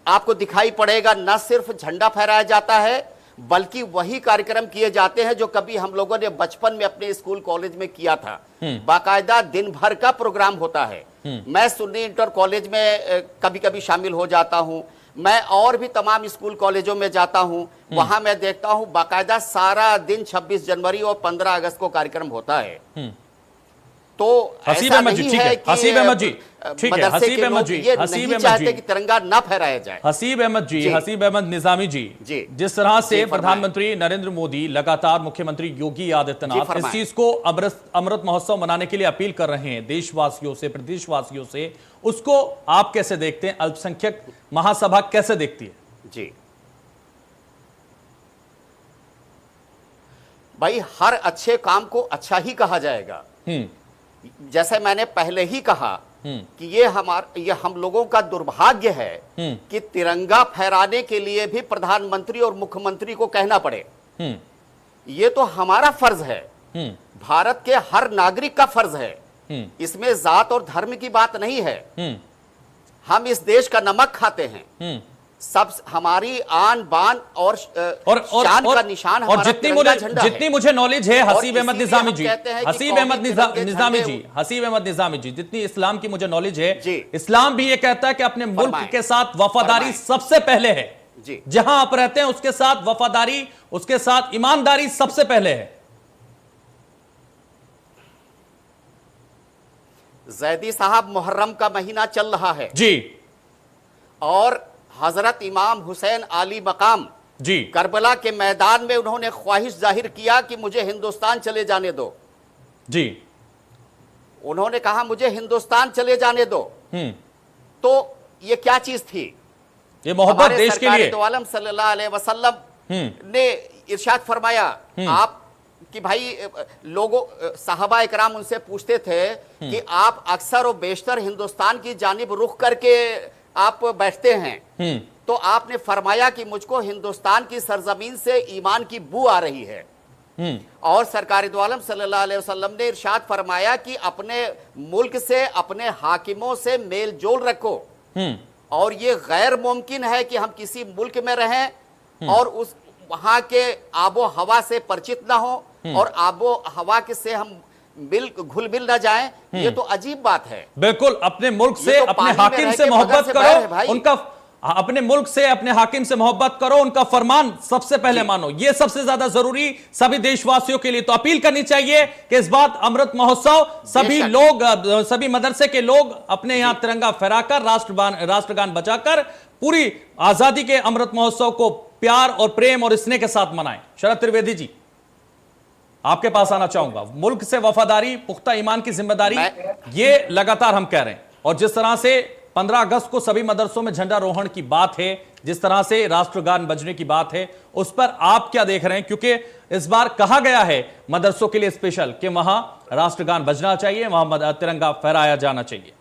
आपको दिखाई पड़ेगा न सिर्फ झंडा फहराया जाता है, बल्कि वही कार्यक्रम किए जाते हैं जो कभी हम लोगों ने बचपन में अपने स्कूल कॉलेज में किया था। बाकायदा दिन भर का प्रोग्राम होता है। मैं सुन्नी इंटर कॉलेज में कभी कभी शामिल हो जाता हूं, मैं और भी तमाम स्कूल कॉलेजों में जाता हूं, वहां मैं देखता हूं बाकायदा सारा दिन 26 जनवरी और 15 अगस्त को कार्यक्रम होता है। तो हसीब अहमद जी, ठीक है, हसीब अहमद जी, ठीक है, हसीब अहमद जी, हसीब अहमद जी, कि तिरंगा ना फहराया जाए। हसीब अहमद जी, हसीब अहमद निजामी जी, जिस तरह से प्रधानमंत्री नरेंद्र मोदी लगातार मुख्यमंत्री योगी आदित्यनाथ इस चीज को अमृत महोत्सव मनाने के लिए अपील कर रहे हैं देशवासियों से, प्रदेशवासियों से, उसको आप कैसे देखते हैं? अल्पसंख्यक महासभा कैसे देखती है? जी भाई, हर अच्छे काम को अच्छा ही कहा जाएगा। जैसे मैंने पहले ही कहा कि ये हम लोगों का दुर्भाग्य है कि तिरंगा फहराने के लिए भी प्रधानमंत्री और मुख्यमंत्री को कहना पड़े। ये तो हमारा फर्ज है, भारत के हर नागरिक का फर्ज है। इसमें जात और धर्म की बात नहीं है। हम इस देश का नमक खाते हैं, सब हमारी आन बान और शान का निशान हमारा तिरंगा झंडा है। जितनी मुझे नॉलेज है हसीब अहमद निजामी जी, हसीब अहमद निजामी जी, जितनी इस्लाम की मुझे नॉलेज है, इस्लाम भी ये कहता है कि अपने मुल्क के साथ वफादारी सबसे पहले है। जहां आप रहते हैं उसके साथ वफादारी, उसके साथ ईमानदारी सबसे पहले है। जैदी साहब, मुहर्रम का महीना चल रहा है जी, और हजरत इमाम हुसैन आली मकाम जी करबला के मैदान में उन्होंने ख्वाहिश जाहिर किया कि मुझे हिंदुस्तान चले जाने दो। जी, उन्होंने कहा मुझे हिंदुस्तान चले जाने दो। तो ये क्या चीज थी? ये मोहब्बत देश के लिए। तो आलम सल्लल्लाहु अलैहि वसल्लम ने इरशाद फरमाया आप कि भाई लोगों, साहबा इकराम उनसे पूछते थे कि आप अक्सर और बेशतर हिंदुस्तान की जानिब रुख करके आप बैठते हैं, तो आपने फरमाया कि मुझको हिंदुस्तान की सरजमीन से ईमान की बू आ रही है। और सरकार दो आलम सल्लल्लाहु अलैहि वसल्लम ने इरशाद फरमाया कि अपने मुल्क से, अपने हाकिमों से मेल जोल रखो। और ये गैर मुमकिन है कि हम किसी मुल्क में रहें और उस वहां के आबो हवा से परिचित ना हो और आबो हवा के से हम घुल मिल ना जाएं। ये तो अजीब बात है। बिल्कुल, अपने मुल्क से, अपने हाकिम से मोहब्बत करो, अपने मुल्क से, अपने हाकिम से मोहब्बत करो, उनका फरमान सबसे पहले मानो, ये सबसे ज्यादा जरूरी सभी देशवासियों के लिए। तो अपील करनी चाहिए कि इस बात अमृत महोत्सव सभी लोग, सभी मदरसे के लोग अपने यहां तिरंगा फहराकर, राष्ट्रगान बजाकर पूरी आजादी के अमृत महोत्सव को प्यार और प्रेम और स्नेह के साथ मनाएं। शरद त्रिवेदी जी, आपके पास आना चाहूंगा। मुल्क से वफादारी, पुख्ता ईमान की जिम्मेदारी, ये लगातार हम कह रहे हैं। और जिस तरह से 15 अगस्त को सभी मदरसों में झंडारोहण की बात है, जिस तरह से राष्ट्रगान बजने की बात है, उस पर आप क्या देख रहे हैं? क्योंकि इस बार कहा गया है मदरसों के लिए स्पेशल कि वहां राष्ट्रगान बजना चाहिए, वहां तिरंगा फहराया जाना चाहिए।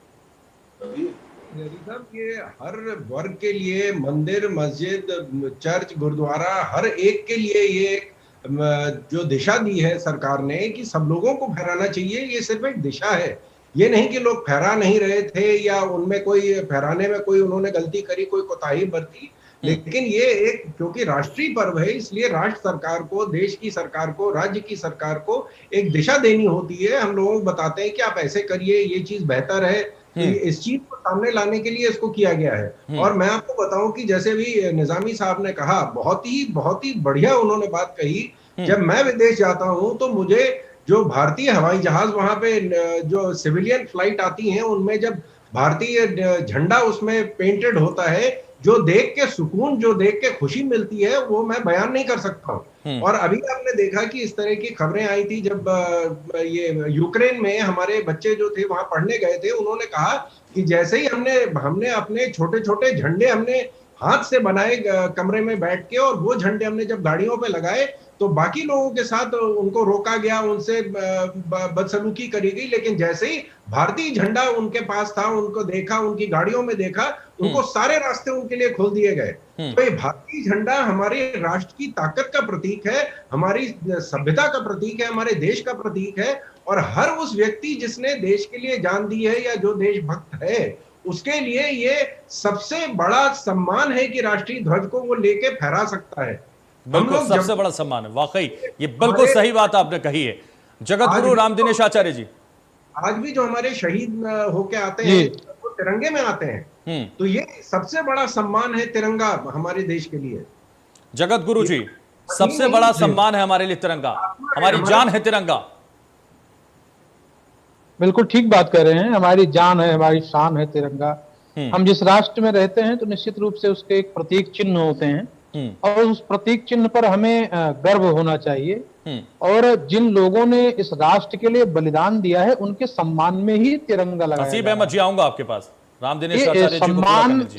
साहब, ये हर वर्ग के लिए, मंदिर, मस्जिद, चर्च, गुरुद्वारा, हर एक के लिए ये जो दिशा दी है सरकार ने कि सब लोगों को फहराना चाहिए, ये सिर्फ एक दिशा है। ये नहीं कि लोग फहरा नहीं रहे थे या उनमें कोई फहराने में कोई उन्होंने गलती करी, कोई कोताही बरती, लेकिन ये एक क्योंकि राष्ट्रीय पर्व है, इसलिए राष्ट्र सरकार को, देश की सरकार को, राज्य की सरकार को एक दिशा देनी होती है। हम लोगों को बताते हैं कि आप ऐसे करिए, ये चीज बेहतर है। इस चीज को सामने लाने के लिए इसको किया गया है। और मैं आपको बताऊं कि जैसे भी निजामी साहब ने कहा, बहुत ही बढ़िया उन्होंने बात कही। जब मैं विदेश जाता हूं तो मुझे जो भारतीय हवाई जहाज वहां पे जो सिविलियन फ्लाइट आती हैं, उनमें जब भारतीय झंडा उसमें पेंटेड होता है, जो देख के सुकून, जो देख के खुशी मिलती है, वो मैं बयान नहीं कर सकता हूँ। और अभी आपने देखा कि इस तरह की खबरें आई थी जब ये यूक्रेन में हमारे बच्चे जो थे वहां पढ़ने गए थे, उन्होंने कहा कि जैसे ही हमने अपने छोटे छोटे झंडे हमने हाथ से बनाए कमरे में बैठ के, और वो झंडे हमने जब गाड़ियों पे लगाए तो बाकी लोगों के साथ उनको रोका गया, उनसे बदसलूकी करी गई। लेकिन जैसे ही भारतीय झंडा उनके पास था, उनको देखा, उनकी गाड़ियों में देखा, उनको सारे रास्ते उनके लिए खोल दिए गए। तो ये भारतीय झंडा हमारे राष्ट्र की ताकत का प्रतीक है, हमारी सभ्यता का प्रतीक है, हमारे देश का प्रतीक है। और हर उस व्यक्ति जिसने देश के लिए जान दी है या जो देशभक्त है, उसके लिए ये सबसे बड़ा सम्मान है कि राष्ट्रीय ध्वज को वो लेके फहरा सकता है। बिल्कुल, सबसे बड़ा सम्मान है। वाकई ये बिल्कुल सही बात आपने कही है। जगत गुरु राम दिनेश आचार्य जी, आज भी जो हमारे शहीद होके आते हैं वो तिरंगे में आते हैं, तो ये सबसे बड़ा सम्मान है तिरंगा हमारे देश के लिए। जगत गुरु जी, सबसे बड़ा सम्मान है हमारे लिए तिरंगा, हमारी जान है तिरंगा। बिल्कुल ठीक बात कर रहे हैं, हमारी जान है, हमारी शान है तिरंगा। हम जिस राष्ट्र में रहते हैं तो निश्चित रूप से उसके एक प्रतीक चिन्ह होते हैं, और उस प्रतीक चिन्ह पर हमें गर्व होना चाहिए। और जिन लोगों ने इस राष्ट्र के लिए बलिदान दिया है, उनके सम्मान में ही तिरंगा लगाया हसीब अहमद जी, आऊंगा आपके पास। राम दिनेश आचार्य जी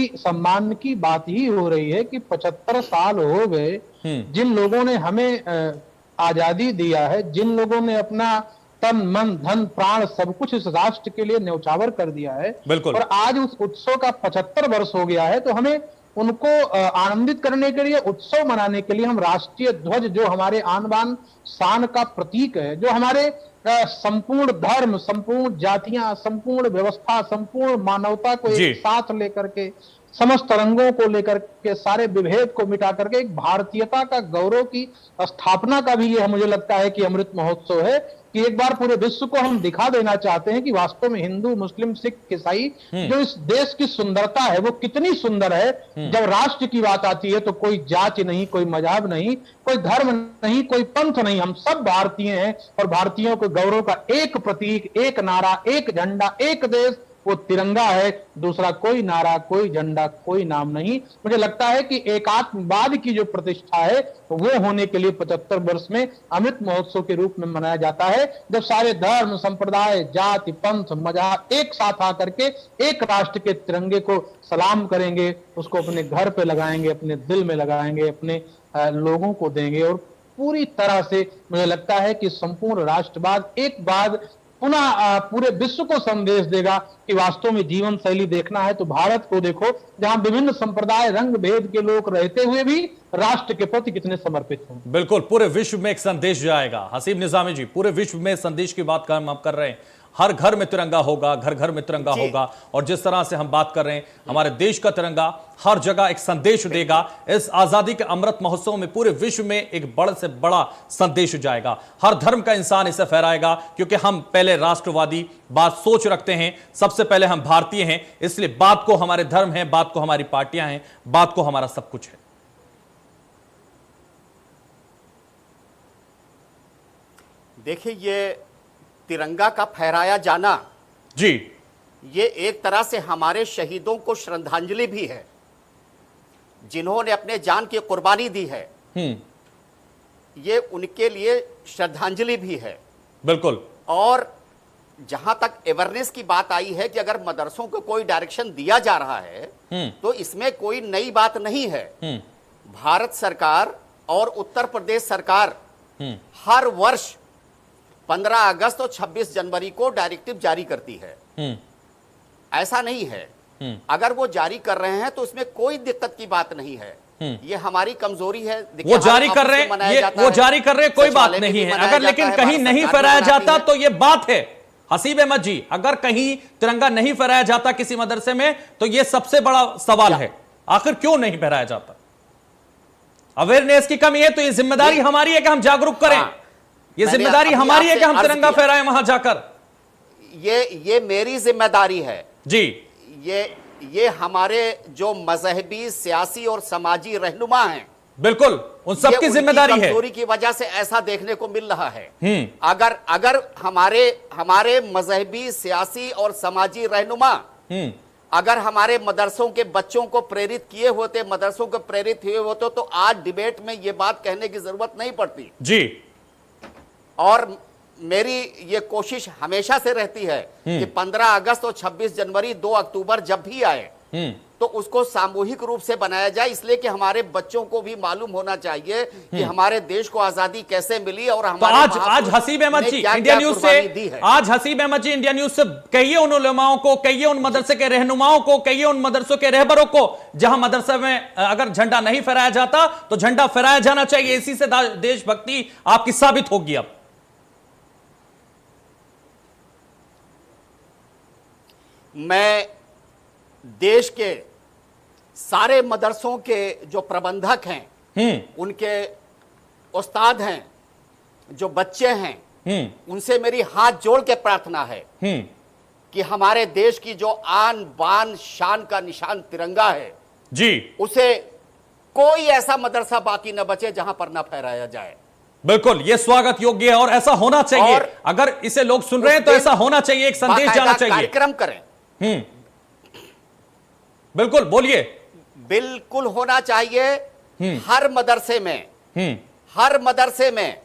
को सम्मान की बात ही हो रही है कि 75 साल हो गए, जिन लोगों ने हमें आजादी दिया है, जिन लोगों ने अपना तन, मन, धन, प्राण सब कुछ इस राष्ट्र के लिए न्यौछावर कर दिया है, और आज उस उत्सव का 75 वर्ष हो गया है, तो हमें उनको आनंदित करने के लिए, उत्सव मनाने के लिए हम राष्ट्रीय ध्वज, जो हमारे आन बान शान का प्रतीक है, जो हमारे संपूर्ण धर्म, संपूर्ण जातियां, संपूर्ण व्यवस्था, संपूर्ण मानवता को एक साथ लेकर के, समस्त रंगों को लेकर के, सारे विभेद को मिटा करके एक भारतीयता का गौरव की स्थापना का भी ये मुझे लगता है कि अमृत महोत्सव है, कि एक बार पूरे विश्व को हम दिखा देना चाहते हैं कि वास्तव में हिंदू, मुस्लिम, सिख, ईसाई, जो इस देश की सुंदरता है वो कितनी सुंदर है। जब राष्ट्र की बात आती है तो कोई जाति नहीं, कोई मजहब नहीं, कोई धर्म नहीं, कोई पंथ नहीं, हम सब भारतीय हैं, और भारतीयों के गौरव का एक प्रतीक, एक नारा, एक झंडा, एक देश, वो तिरंगा है। दूसरा कोई नारा, कोई झंडा, कोई नाम नहीं। मुझे लगता है कि एकात्मवाद की जो प्रतिष्ठा है वो होने के लिए 75 वर्ष में अमृत महोत्सव के रूप में मनाया जाता है, जब सारे धर्म, संप्रदाय, जाति, पंथ, मजहब एक साथ आकर के एक राष्ट्र के तिरंगे को सलाम करेंगे, उसको अपने घर पे लगाएंगे, अपने दिल में लगाएंगे, अपने लोगों को देंगे, और पूरी तरह से मुझे लगता है कि संपूर्ण राष्ट्रवाद एक बार पुनः पूरे विश्व को संदेश देगा कि वास्तव में जीवन शैली देखना है तो भारत को देखो, जहां विभिन्न संप्रदाय, रंग भेद के लोग रहते हुए भी राष्ट्र के प्रति कितने समर्पित हैं। बिल्कुल, पूरे विश्व में एक संदेश जाएगा। हसीब निजामी जी, पूरे विश्व में संदेश की बात हम कर रहे हैं। हर घर में तिरंगा होगा, घर घर में तिरंगा होगा। और जिस तरह से हम बात कर रहे हैं, हमारे देश का तिरंगा हर जगह एक संदेश देगा। इस आजादी के अमृत महोत्सव में पूरे विश्व में एक बड़े से बड़ा संदेश जाएगा। हर धर्म का इंसान इसे फहराएगा, क्योंकि हम पहले राष्ट्रवादी बात सोच रखते हैं, सबसे पहले हम भारतीय हैं, इसलिए बात को हमारे धर्म है, बात को हमारी पार्टियां हैं, बात को हमारा सब कुछ है। देखिए, ये तिरंगा का फहराया जाना जी, ये एक तरह से हमारे शहीदों को श्रद्धांजलि भी है, जिन्होंने अपने जान की कुर्बानी दी है। ये उनके लिए श्रद्धांजलि भी है। बिल्कुल। और जहां तक अवेयरनेस की बात आई है कि अगर मदरसों को कोई डायरेक्शन दिया जा रहा है तो इसमें कोई नई बात नहीं है। भारत सरकार और उत्तर प्रदेश सरकार हर वर्ष 15 अगस्त और 26 जनवरी को डायरेक्टिव जारी करती है। ऐसा नहीं है, अगर वो जारी कर रहे हैं तो उसमें कोई दिक्कत की बात नहीं है। ये हमारी कमजोरी है। वो जारी कर रहे हैं, वो जारी कर रहे हैं, कोई बात नहीं है। अगर लेकिन कहीं नहीं फहराया जाता तो ये बात है हसीब अहमद जी, अगर कहीं तिरंगा नहीं फहराया जाता किसी मदरसे में तो ये सबसे बड़ा सवाल है, आखिर क्यों नहीं फहराया जाता? अवेयरनेस की कमी है, तो ये जिम्मेदारी हमारी है कि हम जागरूक करें। ये जिम्मेदारी हमारी है कि हम तिरंगा फहराएं वहां जाकर। ये मेरी जिम्मेदारी है जी। ये हमारे जो मजहबी, सियासी और समाजी रहनुमा हैं, बिल्कुल उन सबकी जिम्मेदारी है। कमजोरी की वजह से ऐसा देखने को मिल रहा है। अगर हमारे मजहबी, सियासी और समाजी रहनुमा अगर हमारे मदरसों के बच्चों को प्रेरित किए होते, मदरसों को प्रेरित हुए होते, तो आज डिबेट में ये बात कहने की जरूरत नहीं पड़ती जी। और मेरी ये कोशिश हमेशा से रहती है कि 15 अगस्त और 26 जनवरी 2 अक्टूबर जब भी आए तो उसको सामूहिक रूप से बनाया जाए, इसलिए कि हमारे बच्चों को भी मालूम होना चाहिए कि हमारे देश को आजादी कैसे मिली और हमारे तो आज हसीब अहमद जी इंडिया न्यूज से, आज हसीब अहमद जी इंडिया न्यूज से कहिए उन उलमाओं को, कहिए उन मदरसे के रहनुमाओं को, कहिए उन मदरसों के रहबरों को जहां मदरसे में अगर झंडा नहीं फहराया जाता तो झंडा फहराया जाना चाहिए। इसी से देशभक्ति आपकी साबित होगी। अब मैं देश के सारे मदरसों के जो प्रबंधक हैं, उनके उस्ताद हैं, जो बच्चे हैं, उनसे मेरी हाथ जोड़ के प्रार्थना है कि हमारे देश की जो आन बान शान का निशान तिरंगा है जी, उसे कोई ऐसा मदरसा बाकी न बचे जहां पर न फहराया जाए। बिल्कुल, ये स्वागत योग्य है और ऐसा होना चाहिए। अगर इसे लोग सुन रहे हैं तो ऐसा होना चाहिए, एक संदेश जाना चाहिए। कार्यक्रम करें। बिल्कुल, बोलिए। बिल्कुल होना चाहिए। हर मदरसे में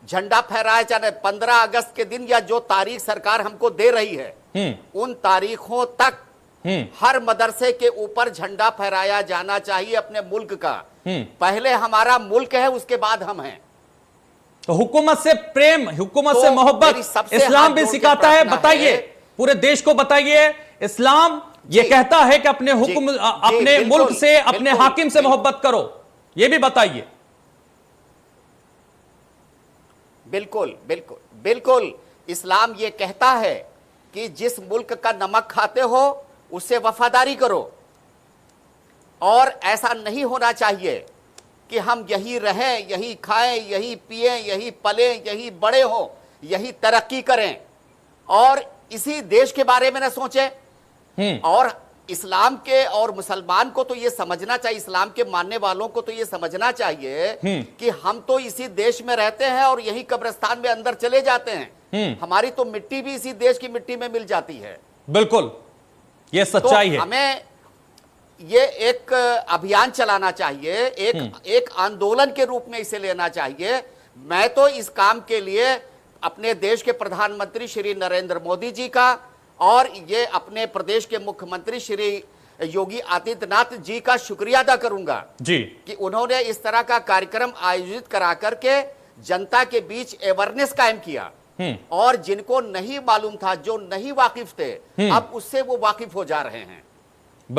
झंडा फहराया जाए। 15 अगस्त के दिन या जो तारीख सरकार हमको दे रही है उन तारीखों तक हर मदरसे के ऊपर झंडा फहराया जाना चाहिए अपने मुल्क का। पहले हमारा मुल्क है, उसके बाद हम हैं। तो हुकूमत से प्रेम, हुकूमत से मोहब्बत इस्लाम भी सिखाता है। बताइए, पूरे देश को बताइए, इस्लाम ये कहता है कि अपने हुक्म, अपने मुल्क से, अपने हाकिम से मोहब्बत करो, ये भी बताइए। बिल्कुल बिल्कुल बिल्कुल, इस्लाम ये कहता है कि जिस मुल्क का नमक खाते हो उससे वफादारी करो। और ऐसा नहीं होना चाहिए कि हम यही रहें, यही खाएं, यही पिएं, यही पलें, यही बड़े हों, यही तरक्की करें और इसी देश के बारे में न सोचें। और इस्लाम के और मुसलमान को तो ये समझना चाहिए, इस्लाम के मानने वालों को तो ये समझना चाहिए कि हम तो इसी देश में रहते हैं और यही कब्रिस्तान में अंदर चले जाते हैं। हमारी तो मिट्टी भी इसी देश की मिट्टी में मिल जाती है। बिल्कुल, ये सच्चाई है। हमें ये एक अभियान चलाना चाहिए, एक आंदोलन के रूप में इसे लेना चाहिए। मैं तो इस काम के लिए अपने देश के प्रधानमंत्री श्री नरेंद्र मोदी जी का और ये अपने प्रदेश के मुख्यमंत्री श्री योगी आदित्यनाथ जी का शुक्रिया अदा करूंगा जी कि उन्होंने इस तरह का कार्यक्रम आयोजित करा करके जनता के बीच अवेयरनेस कायम किया। और जिनको नहीं मालूम था, जो नहीं वाकिफ थे, अब उससे वो वाकिफ हो जा रहे हैं।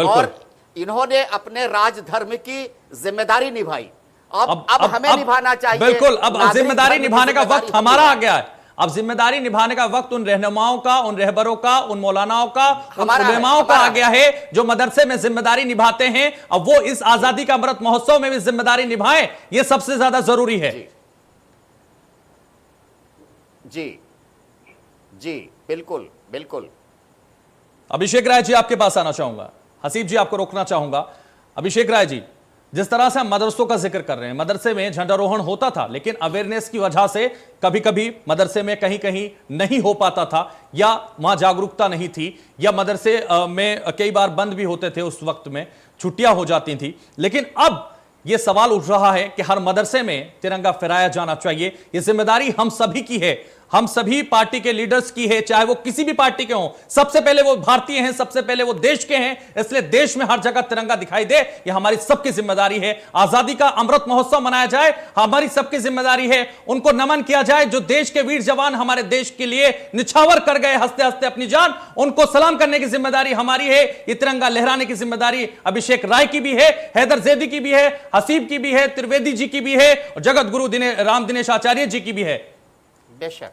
और इन्होंने अपने राजधर्म की जिम्मेदारी निभाई। अब हमें निभाना चाहिए। बिल्कुल, अब जिम्मेदारी निभाने का वक्त हमारा आ गया है। अब जिम्मेदारी निभाने का वक्त उन रहनुमाओं का, उन रहबरों का, उन मौलानाओं का, उन हमारा है, उलेमाओं का हमारा आ गया है जो मदरसे में जिम्मेदारी निभाते हैं। अब वो इस आजादी का अमृत महोत्सव में भी जिम्मेदारी निभाएं, ये सबसे ज्यादा जरूरी है। जी जी बिल्कुल बिल्कुल। अभिषेक राय जी आपके पास आना चाहूंगा, हसीब जी आपको रोकना चाहूंगा। अभिषेक राय जी, जिस तरह से हम मदरसों का जिक्र कर रहे हैं, मदरसे में झंडारोहण होता था, लेकिन अवेयरनेस की वजह से कभी कभी मदरसे में कहीं कहीं नहीं हो पाता था, या वहां जागरूकता नहीं थी, या मदरसे में कई बार बंद भी होते थे, उस वक्त में छुट्टियां हो जाती थी। लेकिन अब यह सवाल उठ रहा है कि हर मदरसे में तिरंगा फहराया जाना चाहिए। यह जिम्मेदारी हम सभी की है, हम सभी पार्टी के लीडर्स की है, चाहे वो किसी भी पार्टी के हों। सबसे पहले वो भारतीय हैं, सबसे पहले वो देश के हैं, इसलिए देश में हर जगह तिरंगा दिखाई दे, ये हमारी सबकी जिम्मेदारी है। आजादी का अमृत महोत्सव मनाया जाए, हमारी सबकी जिम्मेदारी है। उनको नमन किया जाए जो देश के वीर जवान हमारे देश के लिए निछावर कर गए हंसते हंसते अपनी जान, उनको सलाम करने की जिम्मेदारी हमारी है। ये तिरंगा लहराने की जिम्मेदारी अभिषेक राय की भी है, हैदर जैदी की भी है, हसीब की भी है, त्रिवेदी जी की भी है, और जगत गुरु राम दिनेश आचार्य जी की भी है। बेशक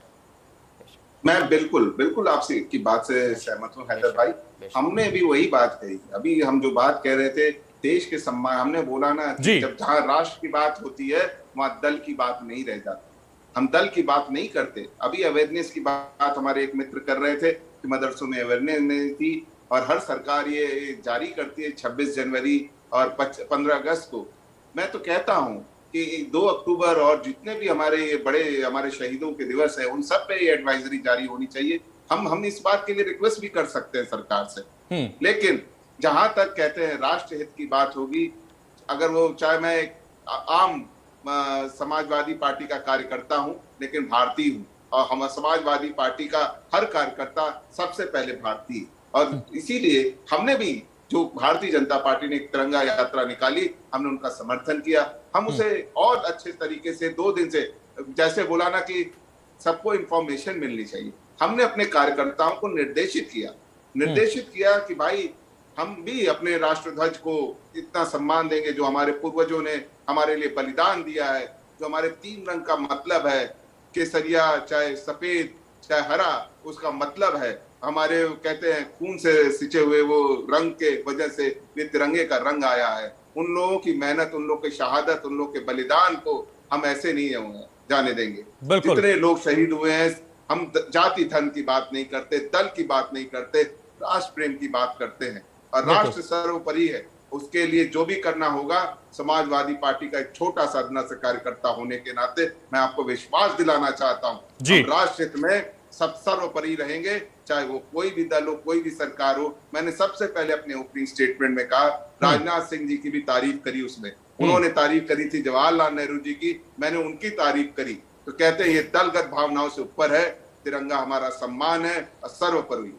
मैं बिल्कुल आपसे की बात से सहमत हूँ हैदर भाई। हमने भी वही बात कही, अभी हम जो बात कह रहे थे देश के सम्मान, हमने बोला ना कि जब जहाँ राष्ट्र की बात होती है वहां दल की बात नहीं रह जाती। हम दल की बात नहीं करते। अभी अवेयरनेस की बात हमारे एक मित्र कर रहे थे कि मदरसों में अवेयरनेस नहीं थी, और हर सरकार ये जारी करती है 26 जनवरी और 15 अगस्त को। मैं तो कहता हूँ कि 2 अक्टूबर और जितने भी हमारे शहीदों के दिवस है, उन सब पे ये एडवाइजरी जारी होनी चाहिए। हम इस बात के लिए रिक्वेस्ट भी कर सकते हैं सरकार से। लेकिन जहां तक कहते हैं राष्ट्र हित की बात होगी, अगर वो चाहे मैं एक आम समाजवादी पार्टी का कार्यकर्ता हूं, लेकिन भारतीय हूं, और हम समाजवादी पार्टी का हर कार्यकर्ता सबसे पहले भारतीय, और इसीलिए हमने भी जो भारतीय जनता पार्टी ने एक तिरंगा यात्रा निकाली, हमने उनका समर्थन किया। हम उसे और अच्छे तरीके से 2 दिन से, जैसे बोला ना कि सबको इंफॉर्मेशन मिलनी चाहिए, हमने अपने कार्यकर्ताओं को निर्देशित किया कि भाई हम भी अपने राष्ट्रध्वज को इतना सम्मान देंगे जो हमारे पूर्वजों ने हमारे लिए बलिदान दिया है, जो हमारे 3 रंग का मतलब है, केसरिया चाहे सफेद चाहे हरा, उसका मतलब है हमारे कहते हैं खून से सिंचे हुए वो रंग के वजह से ये तिरंगे का रंग आया है। उन लोगों की मेहनत, उन लोगों की शहादत, उन लोगों के बलिदान को हम ऐसे नहीं जाने देंगे। जितने लोग शहीद हुए हैं, हम जाति धर्म की बात नहीं करते, दल की बात नहीं करते, राष्ट्र प्रेम की बात करते हैं, और राष्ट्र सर्वोपरि है। उसके लिए जो भी करना होगा, समाजवादी पार्टी का एक छोटा सा कार्यकर्ता होने के नाते मैं आपको विश्वास दिलाना चाहता हूँ, राष्ट्र हित में सब सर्वोपरि रहेंगे, चाहे वो कोई भी दल हो, कोई भी सरकार हो। मैंने सबसे पहले अपने ओपनिंग स्टेटमेंट में कहा, राजनाथ सिंह जी की भी तारीफ करी, उसमें उन्होंने तारीफ करी थी जवाहरलाल नेहरू जी की, मैंने उनकी तारीफ करी। तो कहते हैं ये दलगत भावनाओं से ऊपर है, तिरंगा हमारा सम्मान है और सर्वोपरि।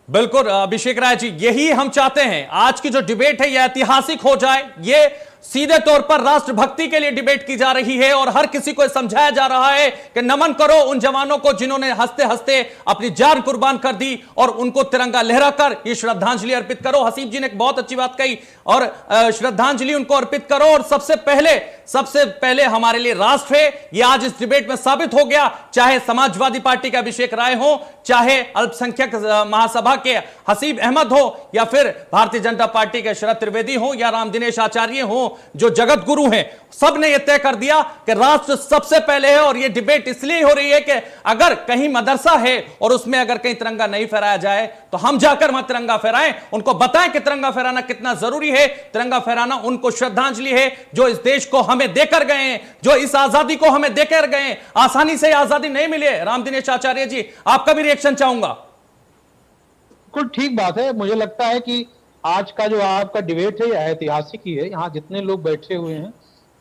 बिल्कुल अभिषेक राय जी, यही हम चाहते हैं। आज की जो डिबेट है यह ऐतिहासिक हो जाए, ये सीधे तौर पर राष्ट्रभक्ति के लिए डिबेट की जा रही है, और हर किसी को समझाया जा रहा है कि नमन करो उन जवानों को जिन्होंने हंसते हंसते अपनी जान कुर्बान कर दी, और उनको तिरंगा लहराकर ये श्रद्धांजलि अर्पित करो। हसीब जी ने एक बहुत अच्छी बात कही, और श्रद्धांजलि उनको अर्पित करो। और सबसे पहले हमारे लिए राष्ट्र है, ये आज इस डिबेट में साबित हो गया। चाहे समाजवादी पार्टी के अभिषेक राय हो, चाहे अल्पसंख्यक महासभा के हसीब अहमद हो, या फिर भारतीय जनता पार्टी के शरद त्रिवेदी हो, या राम दिनेश आचार्य हो जो जगत गुरु हैं, सब ने यह तय कर दिया कि राष्ट्र सबसे पहले है। और यह डिबेट इसलिए हो रही है कि अगर कहीं मदरसा है और उसमें अगर कहीं तिरंगा नहीं फहराया जाए, तो हम जाकर वहां तिरंगा फहराएं, उनको बताएं कि तिरंगा फहराना कितना जरूरी है। तिरंगा फहराना उनको श्रद्धांजलि है जो इस देश को हमें देकर गए हैं, जो इस आजादी को हमें देकर गए हैं। आसानी से आजादी नहीं मिली है। राम दिनेश आचार्य जी, आपका भी रिएक्शन चाहूंगा। बिल्कुल ठीक बात है। मुझे लगता है कि आज का जो आपका डिबेट है यह ऐतिहासिक ही है। यहाँ जितने लोग बैठे हुए हैं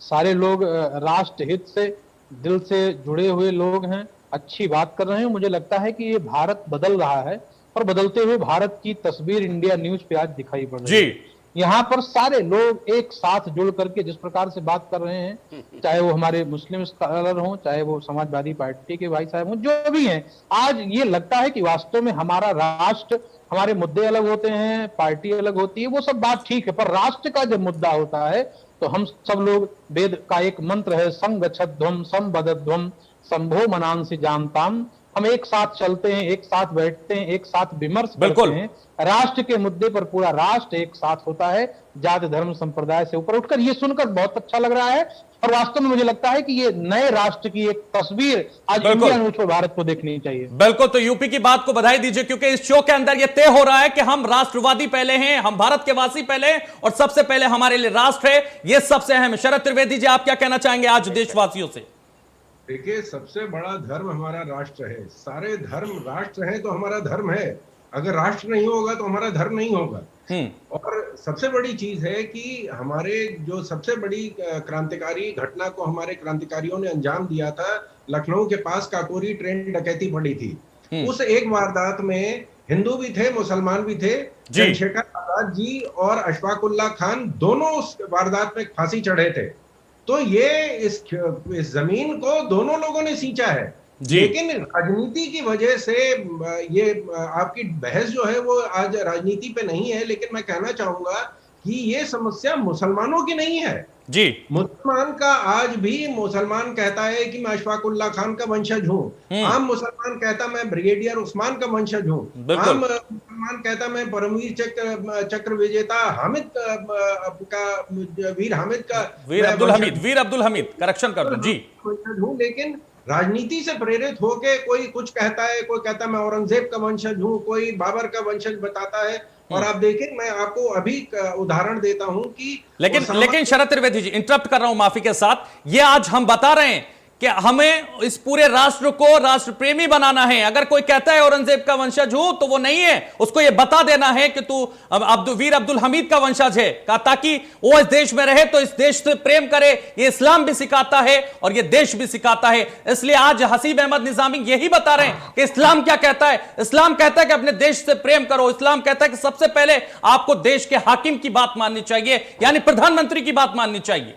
सारे लोग राष्ट्र हित से दिल से जुड़े हुए लोग हैं, अच्छी बात कर रहे हैं। मुझे लगता है कि ये भारत बदल रहा है, और बदलते हुए भारत की तस्वीर इंडिया न्यूज पे आज दिखाई पड़ रही है। यहाँ पर सारे लोग एक साथ जुड़ करके जिस प्रकार से बात कर रहे हैं, चाहे वो हमारे मुस्लिम स्कॉलर हों, चाहे वो समाजवादी पार्टी के भाई साहब हों, जो भी हैं, आज ये लगता है कि वास्तव में हमारा राष्ट्र, हमारे मुद्दे अलग होते हैं, पार्टी अलग होती है, वो सब बात ठीक है, पर राष्ट्र का जब मुद्दा होता है तो हम सब लोग, वेद का एक मंत्र है, संगच्छध्वम संबद्धध्वम संभो मनांसि जानताम हम एक साथ चलते हैं, एक साथ बैठते हैं, एक साथ विमर्श बिल्कुल। करते हैं, राष्ट्र के मुद्दे पर पूरा राष्ट्र एक साथ होता है, जाति धर्म संप्रदाय से ऊपर उठकर। ये सुनकर बहुत अच्छा लग रहा है और वास्तव में मुझे लगता है कि ये नए राष्ट्र की एक तस्वीर आज बिल्कुल। इंडिया न्यूज पर भारत को देखनी चाहिए। बिल्कुल, तो यूपी की बात को बधाई दीजिए, क्योंकि इस शो के अंदर यह तय हो रहा है कि हम राष्ट्रवादी पहले हैं, हम भारत के वासी पहले हैं और सबसे पहले हमारे लिए राष्ट्र है, यह सबसे अहम है। शरद त्रिवेदी जी, आप क्या कहना चाहेंगे आज देशवासियों से? देखिए, सबसे बड़ा धर्म हमारा राष्ट्र है। सारे धर्म राष्ट्र है तो हमारा धर्म है। अगर राष्ट्र नहीं होगा तो हमारा धर्म नहीं होगा। और सबसे बड़ी चीज है कि हमारे जो सबसे बड़ी क्रांतिकारी घटना को हमारे क्रांतिकारियों ने अंजाम दिया था, लखनऊ के पास काकोरी ट्रेन डकैती पड़ी थी। उस एक वारदात में हिंदू भी थे, मुसलमान भी थे। चंद्रशेखर आजाद जी और अशफाकुल्लाह खान दोनों उस वारदात में फांसी चढ़े थे। तो ये इस जमीन को दोनों लोगों ने सींचा है, लेकिन राजनीति की वजह से ये आपकी बहस जो है वो आज राजनीति पे नहीं है। लेकिन मैं कहना चाहूंगा कि ये समस्या मुसलमानों की नहीं है जी। मुसलमान का आज भी मुसलमान कहता है कि मैं अशफाकुल्लाह खान का वंशज हूँ। आम मुसलमान कहता मैं ब्रिगेडियर उस्मान का वंशज हूँ। आम मुसलमान कहता मैं परमवीर चक्र विजेता हामिद का वीर अब्दुल हमीद करेक्शन कर दूं जी वंशज हूँ। लेकिन राजनीति से प्रेरित होके कोई कुछ कहता है, कोई कहता मैं औरंगजेब का वंशज हूँ, कोई बाबर का वंशज बताता है। और आप देखिए, मैं आपको अभी उदाहरण देता हूं कि लेकिन शरद त्रिवेदी जी, इंटरप्ट कर रहा हूं माफी के साथ, ये आज हम बता रहे हैं कि हमें इस पूरे राष्ट्र को राष्ट्र प्रेमी बनाना है। अगर कोई कहता है औरंगजेब का वंशज हूं तो वो नहीं है, उसको ये बता देना है कि तू वीर अब्दुल हमीद का वंशज है, ताकि वो इस देश में रहे तो इस देश से प्रेम करे। ये इस्लाम भी सिखाता है और ये देश भी सिखाता है। इसलिए आज हसीब अहमद निजामी यही बता रहे हैं कि इस्लाम क्या कहता है। इस्लाम कहता है कि अपने देश से प्रेम करो। इस्लाम कहता है कि सबसे पहले आपको देश के हाकिम की बात माननी चाहिए, यानी प्रधानमंत्री की बात माननी चाहिए।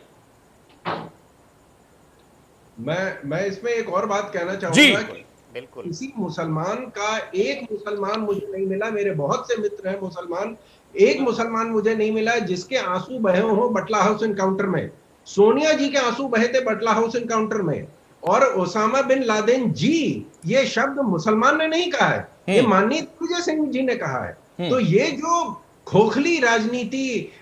मैं इसमें एक और बात कहना चाहूंगा कि बिल्कुल किसी मुसलमान का एक मुसलमान मुझे नहीं मिला, मेरे बहुत से मित्र हैं मुसलमान, एक मुसलमान मुझे नहीं मिला जिसके आंसू बहे हो बटला हाउस एनकाउंटर में। सोनिया जी के आंसू बहे थे बटला हाउस एनकाउंटर में। और ओसामा बिन लादेन जी, ये शब्द मुसलमान ने नहीं कहा है, ये माननीय दिग्विजय सिंह जी ने कहा है। तो ये जो खोखली राजनीति,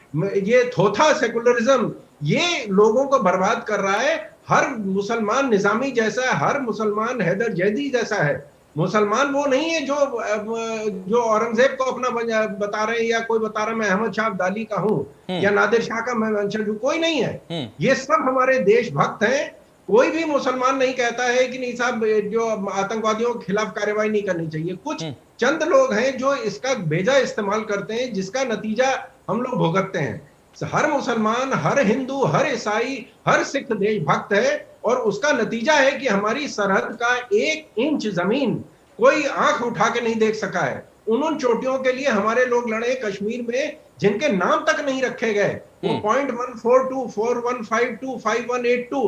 ये थोथा सेकुलरिज्म, ये लोगों को बर्बाद कर रहा है। हर मुसलमान निजामी जैसा है, हर मुसलमान हैदर जैदी जैसा है। मुसलमान वो नहीं है जो औरंगजेब को अपना बता रहे हैं, या कोई बता रहा है मैं अहमद शाह अब्दाली का हूँ या नादिर शाह का मैं वंशज हूँ। कोई नहीं है, ये सब हमारे देशभक्त हैं। कोई भी मुसलमान नहीं कहता है कि नहीं साहब जो आतंकवादियों के खिलाफ कार्रवाई नहीं करनी चाहिए। कुछ चंद लोग हैं जो इसका बेजा इस्तेमाल करते हैं, जिसका नतीजा हम लोग भुगतते हैं। हर मुसलमान, हर हिंदू, हर ईसाई, हर सिख देशभक्त है, और उसका नतीजा है कि हमारी सरहद का 1 इंच जमीन कोई आंख उठा के नहीं देख सका है। उन चोटियों के लिए हमारे लोग लड़े कश्मीर में, जिनके नाम तक नहीं रखे गए। वो 0.142, 4152, 5182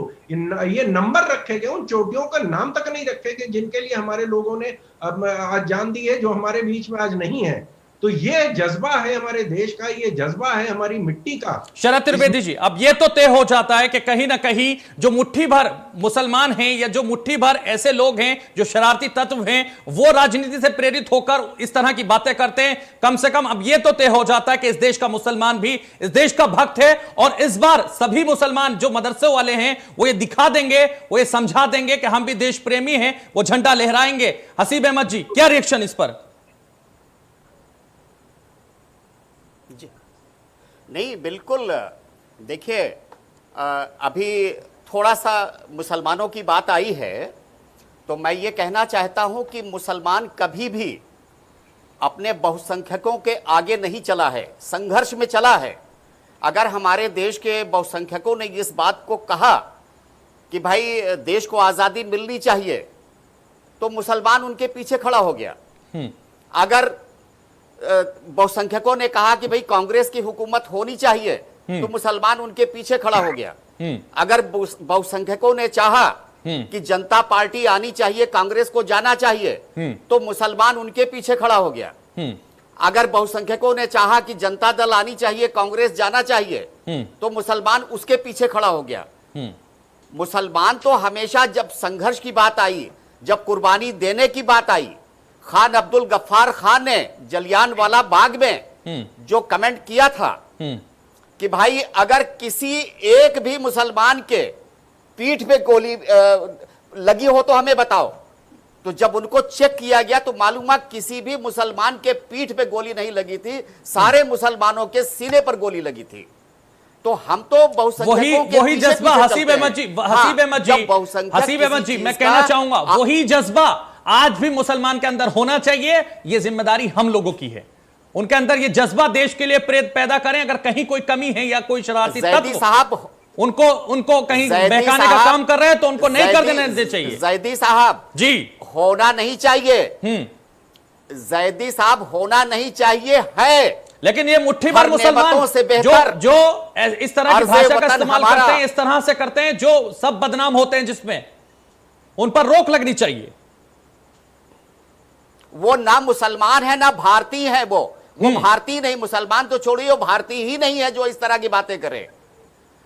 ये नंबर रखे गए, उन चोटियों का नाम तक नहीं रखे गए, जिनके लिए हमारे लोगों ने आज जान दी है, जो हमारे बीच में आज नहीं है। तो ये जज्बा है हमारे देश का, ये जज्बा है हमारी मिट्टी का। शरद त्रिवेदी जी, अब ये तो तय हो जाता है कि कहीं ना कहीं जो मुट्ठी भर मुसलमान हैं या जो मुट्ठी भर ऐसे लोग हैं जो शरारती तत्व हैं, वो राजनीति से प्रेरित होकर इस तरह की बातें करते हैं। कम से कम अब ये तो तय हो जाता है कि इस देश का मुसलमान भी इस देश का भक्त है, और इस बार सभी मुसलमान जो मदरसे वाले हैं वो ये दिखा देंगे, वो ये समझा देंगे कि हम भी देश प्रेमी हैं, वो झंडा लहराएंगे। हसीब अहमद जी, क्या रिएक्शन इस पर? नहीं, बिल्कुल। देखिए, अभी थोड़ा सा मुसलमानों की बात आई है, तो मैं ये कहना चाहता हूं कि मुसलमान कभी भी अपने बहुसंख्यकों के आगे नहीं चला है, संघर्ष में चला है। अगर हमारे देश के बहुसंख्यकों ने इस बात को कहा कि भाई देश को आज़ादी मिलनी चाहिए, तो मुसलमान उनके पीछे खड़ा हो गया। अगर बहुसंख्यकों ने कहा कि भाई कांग्रेस की हुकूमत होनी चाहिए, तो मुसलमान उनके पीछे खड़ा हो गया। अगर बहुसंख्यकों ने चाहा कि जनता पार्टी आनी चाहिए, कांग्रेस को जाना चाहिए, तो मुसलमान उनके पीछे खड़ा हो गया। अगर बहुसंख्यकों ने चाहा कि जनता दल आनी चाहिए, कांग्रेस जाना चाहिए, तो मुसलमान उसके पीछे खड़ा हो गया। मुसलमान तो हमेशा जब संघर्ष की बात आई, जब कुर्बानी देने की बात आई, खान अब्दुल गफ्फार खान ने जलियांवाला बाग में जो कमेंट किया था कि भाई अगर किसी एक भी मुसलमान के पीठ पे गोली लगी हो तो हमें बताओ, तो जब उनको चेक किया गया तो मालूम है किसी भी मुसलमान के पीठ पे गोली नहीं लगी थी, सारे मुसलमानों के सीने पर गोली लगी थी। तो हम तो वही जज्बा हसीब अहमद जी, मैं कहना चाहूंगा वही जज्बा आज भी मुसलमान के अंदर होना चाहिए। ये जिम्मेदारी हम लोगों की है, उनके अंदर ये जज्बा देश के लिए प्रेरित पैदा करें। अगर कहीं कोई कमी है या कोई शरारती तत्व साहब उनको कहीं बहकाने का काम कर रहे हैं तो उनको नहीं कर देना चाहिए। जैदी साहब जी होना नहीं चाहिए, जैदी साहब होना नहीं चाहिए है, लेकिन ये मुट्ठी भर मुसलमान से बेहतर जो इस तरह की भाषा का इस्तेमाल करते हैं, इस तरह से करते हैं, जो सब बदनाम होते हैं, जिसमें उन पर रोक लगनी चाहिए। वो ना मुसलमान है ना भारतीय है, वो भारतीय नहीं, मुसलमान तो छोड़िए, वो भारतीय ही नहीं है जो इस तरह की बातें करे।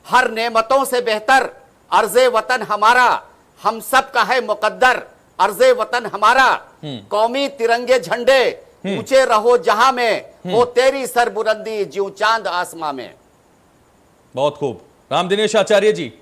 हर नेमतों से बेहतर अर्ज़े वतन हमारा, हम सब का है मुकद्दर अर्ज़े वतन हमारा, कौमी तिरंगे झंडे ऊंचे रहो जहां में, हो तेरी सरबुलंदी ज्यों चांद आसमां में। बहुत खूब। राम दिनेश आचार्य जी,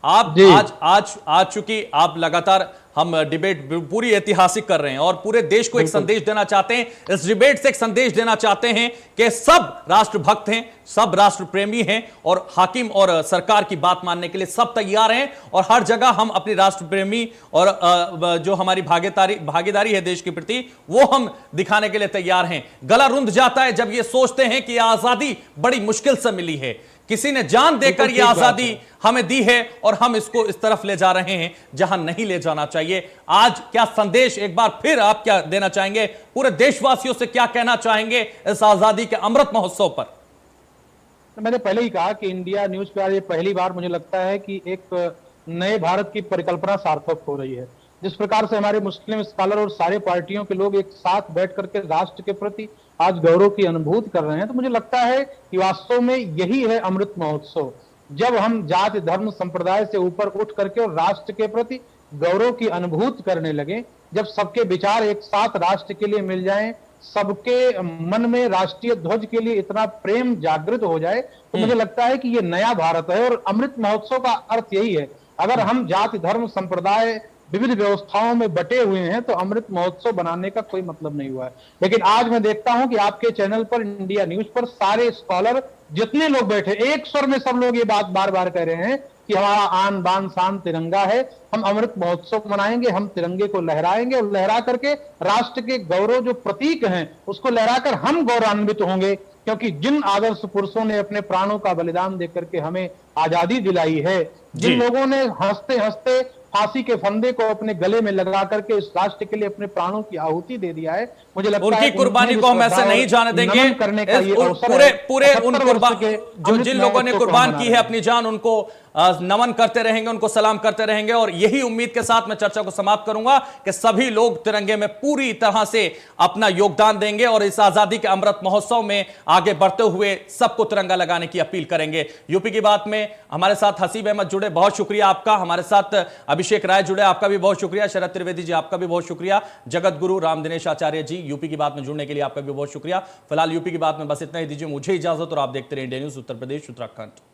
आप आज चूंकि आप लगातार हम डिबेट पूरी ऐतिहासिक कर रहे हैं और पूरे देश को एक संदेश देना चाहते हैं, इस डिबेट से एक संदेश देना चाहते हैं कि सब राष्ट्रभक्त हैं, सब राष्ट्र प्रेमी हैं और हाकिम और सरकार की बात मानने के लिए सब तैयार हैं और हर जगह हम अपनी राष्ट्र प्रेमी और जो हमारी भागीदारी है देश के प्रति वो हम दिखाने के लिए तैयार हैं। गला रुंध जाता है जब ये सोचते हैं कि आजादी बड़ी मुश्किल से मिली है, किसी ने जान देकर यह आजादी हमें दी है और हम इसको इस तरफ ले जा रहे हैं जहां नहीं ले जाना चाहिए। आज क्या संदेश एक बार फिर आप क्या देना चाहेंगे, पूरे देशवासियों से क्या कहना चाहेंगे इस आजादी के अमृत महोत्सव पर? तो मैंने पहले ही कहा कि इंडिया न्यूज पे आज ये पहली बार मुझे लगता है कि एक नए भारत की परिकल्पना सार्थक हो रही है। जिस प्रकार से हमारे मुस्लिम स्कॉलर और सारे पार्टियों के लोग एक साथ बैठ करके राष्ट्र के प्रति आज गौरव की अनुभूति कर रहे हैं, तो मुझे लगता है कि वास्तव में यही है अमृत महोत्सव। जब हम जाति धर्म संप्रदाय से ऊपर उठ करके और राष्ट्र के प्रति गौरव की अनुभूति करने लगे, जब सबके विचार एक साथ राष्ट्र के लिए मिल जाएं, सबके मन में राष्ट्रीय ध्वज के लिए इतना प्रेम जागृत हो जाए, तो मुझे लगता है कि ये नया भारत है। और अमृत महोत्सव का अर्थ यही है, अगर हम जाति धर्म संप्रदाय विविध व्यवस्थाओं में बटे हुए हैं तो अमृत महोत्सव बनाने का कोई मतलब नहीं हुआ है। लेकिन आज मैं देखता हूं कि आपके चैनल पर, इंडिया न्यूज पर सारे स्कॉलर जितने लोग बैठे एक स्वर में सब लोग ये बात बार बार कह रहे हैं कि हमारा आन बान शान तिरंगा है, हम अमृत महोत्सव मनाएंगे, हम तिरंगे को लहराएंगे और लहरा करके राष्ट्र के गौरव जो प्रतीक हैं उसको लहराकर हम गौरवान्वित होंगे, क्योंकि जिन आदर्श पुरुषों ने अपने प्राणों का बलिदान देकर के हमें आजादी दिलाई है, जिन लोगों ने हंसते हंसते फांसी के फंदे को अपने गले में लगा करके इस राष्ट्र के लिए अपने प्राणों की आहुति दे दिया है, मुझे लगता है उनकी कुर्बानी को हम ऐसे नहीं जाने देंगे। करने का ये पूरे उन जो जिन लोगों ने कुर्बान की है अपनी जान, उनको नमन करते रहेंगे, उनको सलाम करते रहेंगे और यही उम्मीद के साथ मैं चर्चा को समाप्त करूंगा कि सभी लोग तिरंगे में पूरी तरह से अपना योगदान देंगे और इस आजादी के अमृत महोत्सव में आगे बढ़ते हुए सबको तिरंगा लगाने की अपील करेंगे। यूपी की बात में हमारे साथ हसीब अहमद जुड़े, बहुत शुक्रिया आपका। हमारे साथ अभिषेक राय जुड़े, आपका भी बहुत शुक्रिया। शरद त्रिवेदी जी, आपका भी बहुत शुक्रिया। जगत गुरु राम दिनेश आचार्य जी, यूपी की बात में जुड़ने के लिए आपका भी बहुत शुक्रिया। फिलहाल यूपी की बात में बस इतना ही, दीजिए मुझे इजाजत और आप देखते रहिए इंडिया न्यूज उत्तर प्रदेश उत्तराखंड।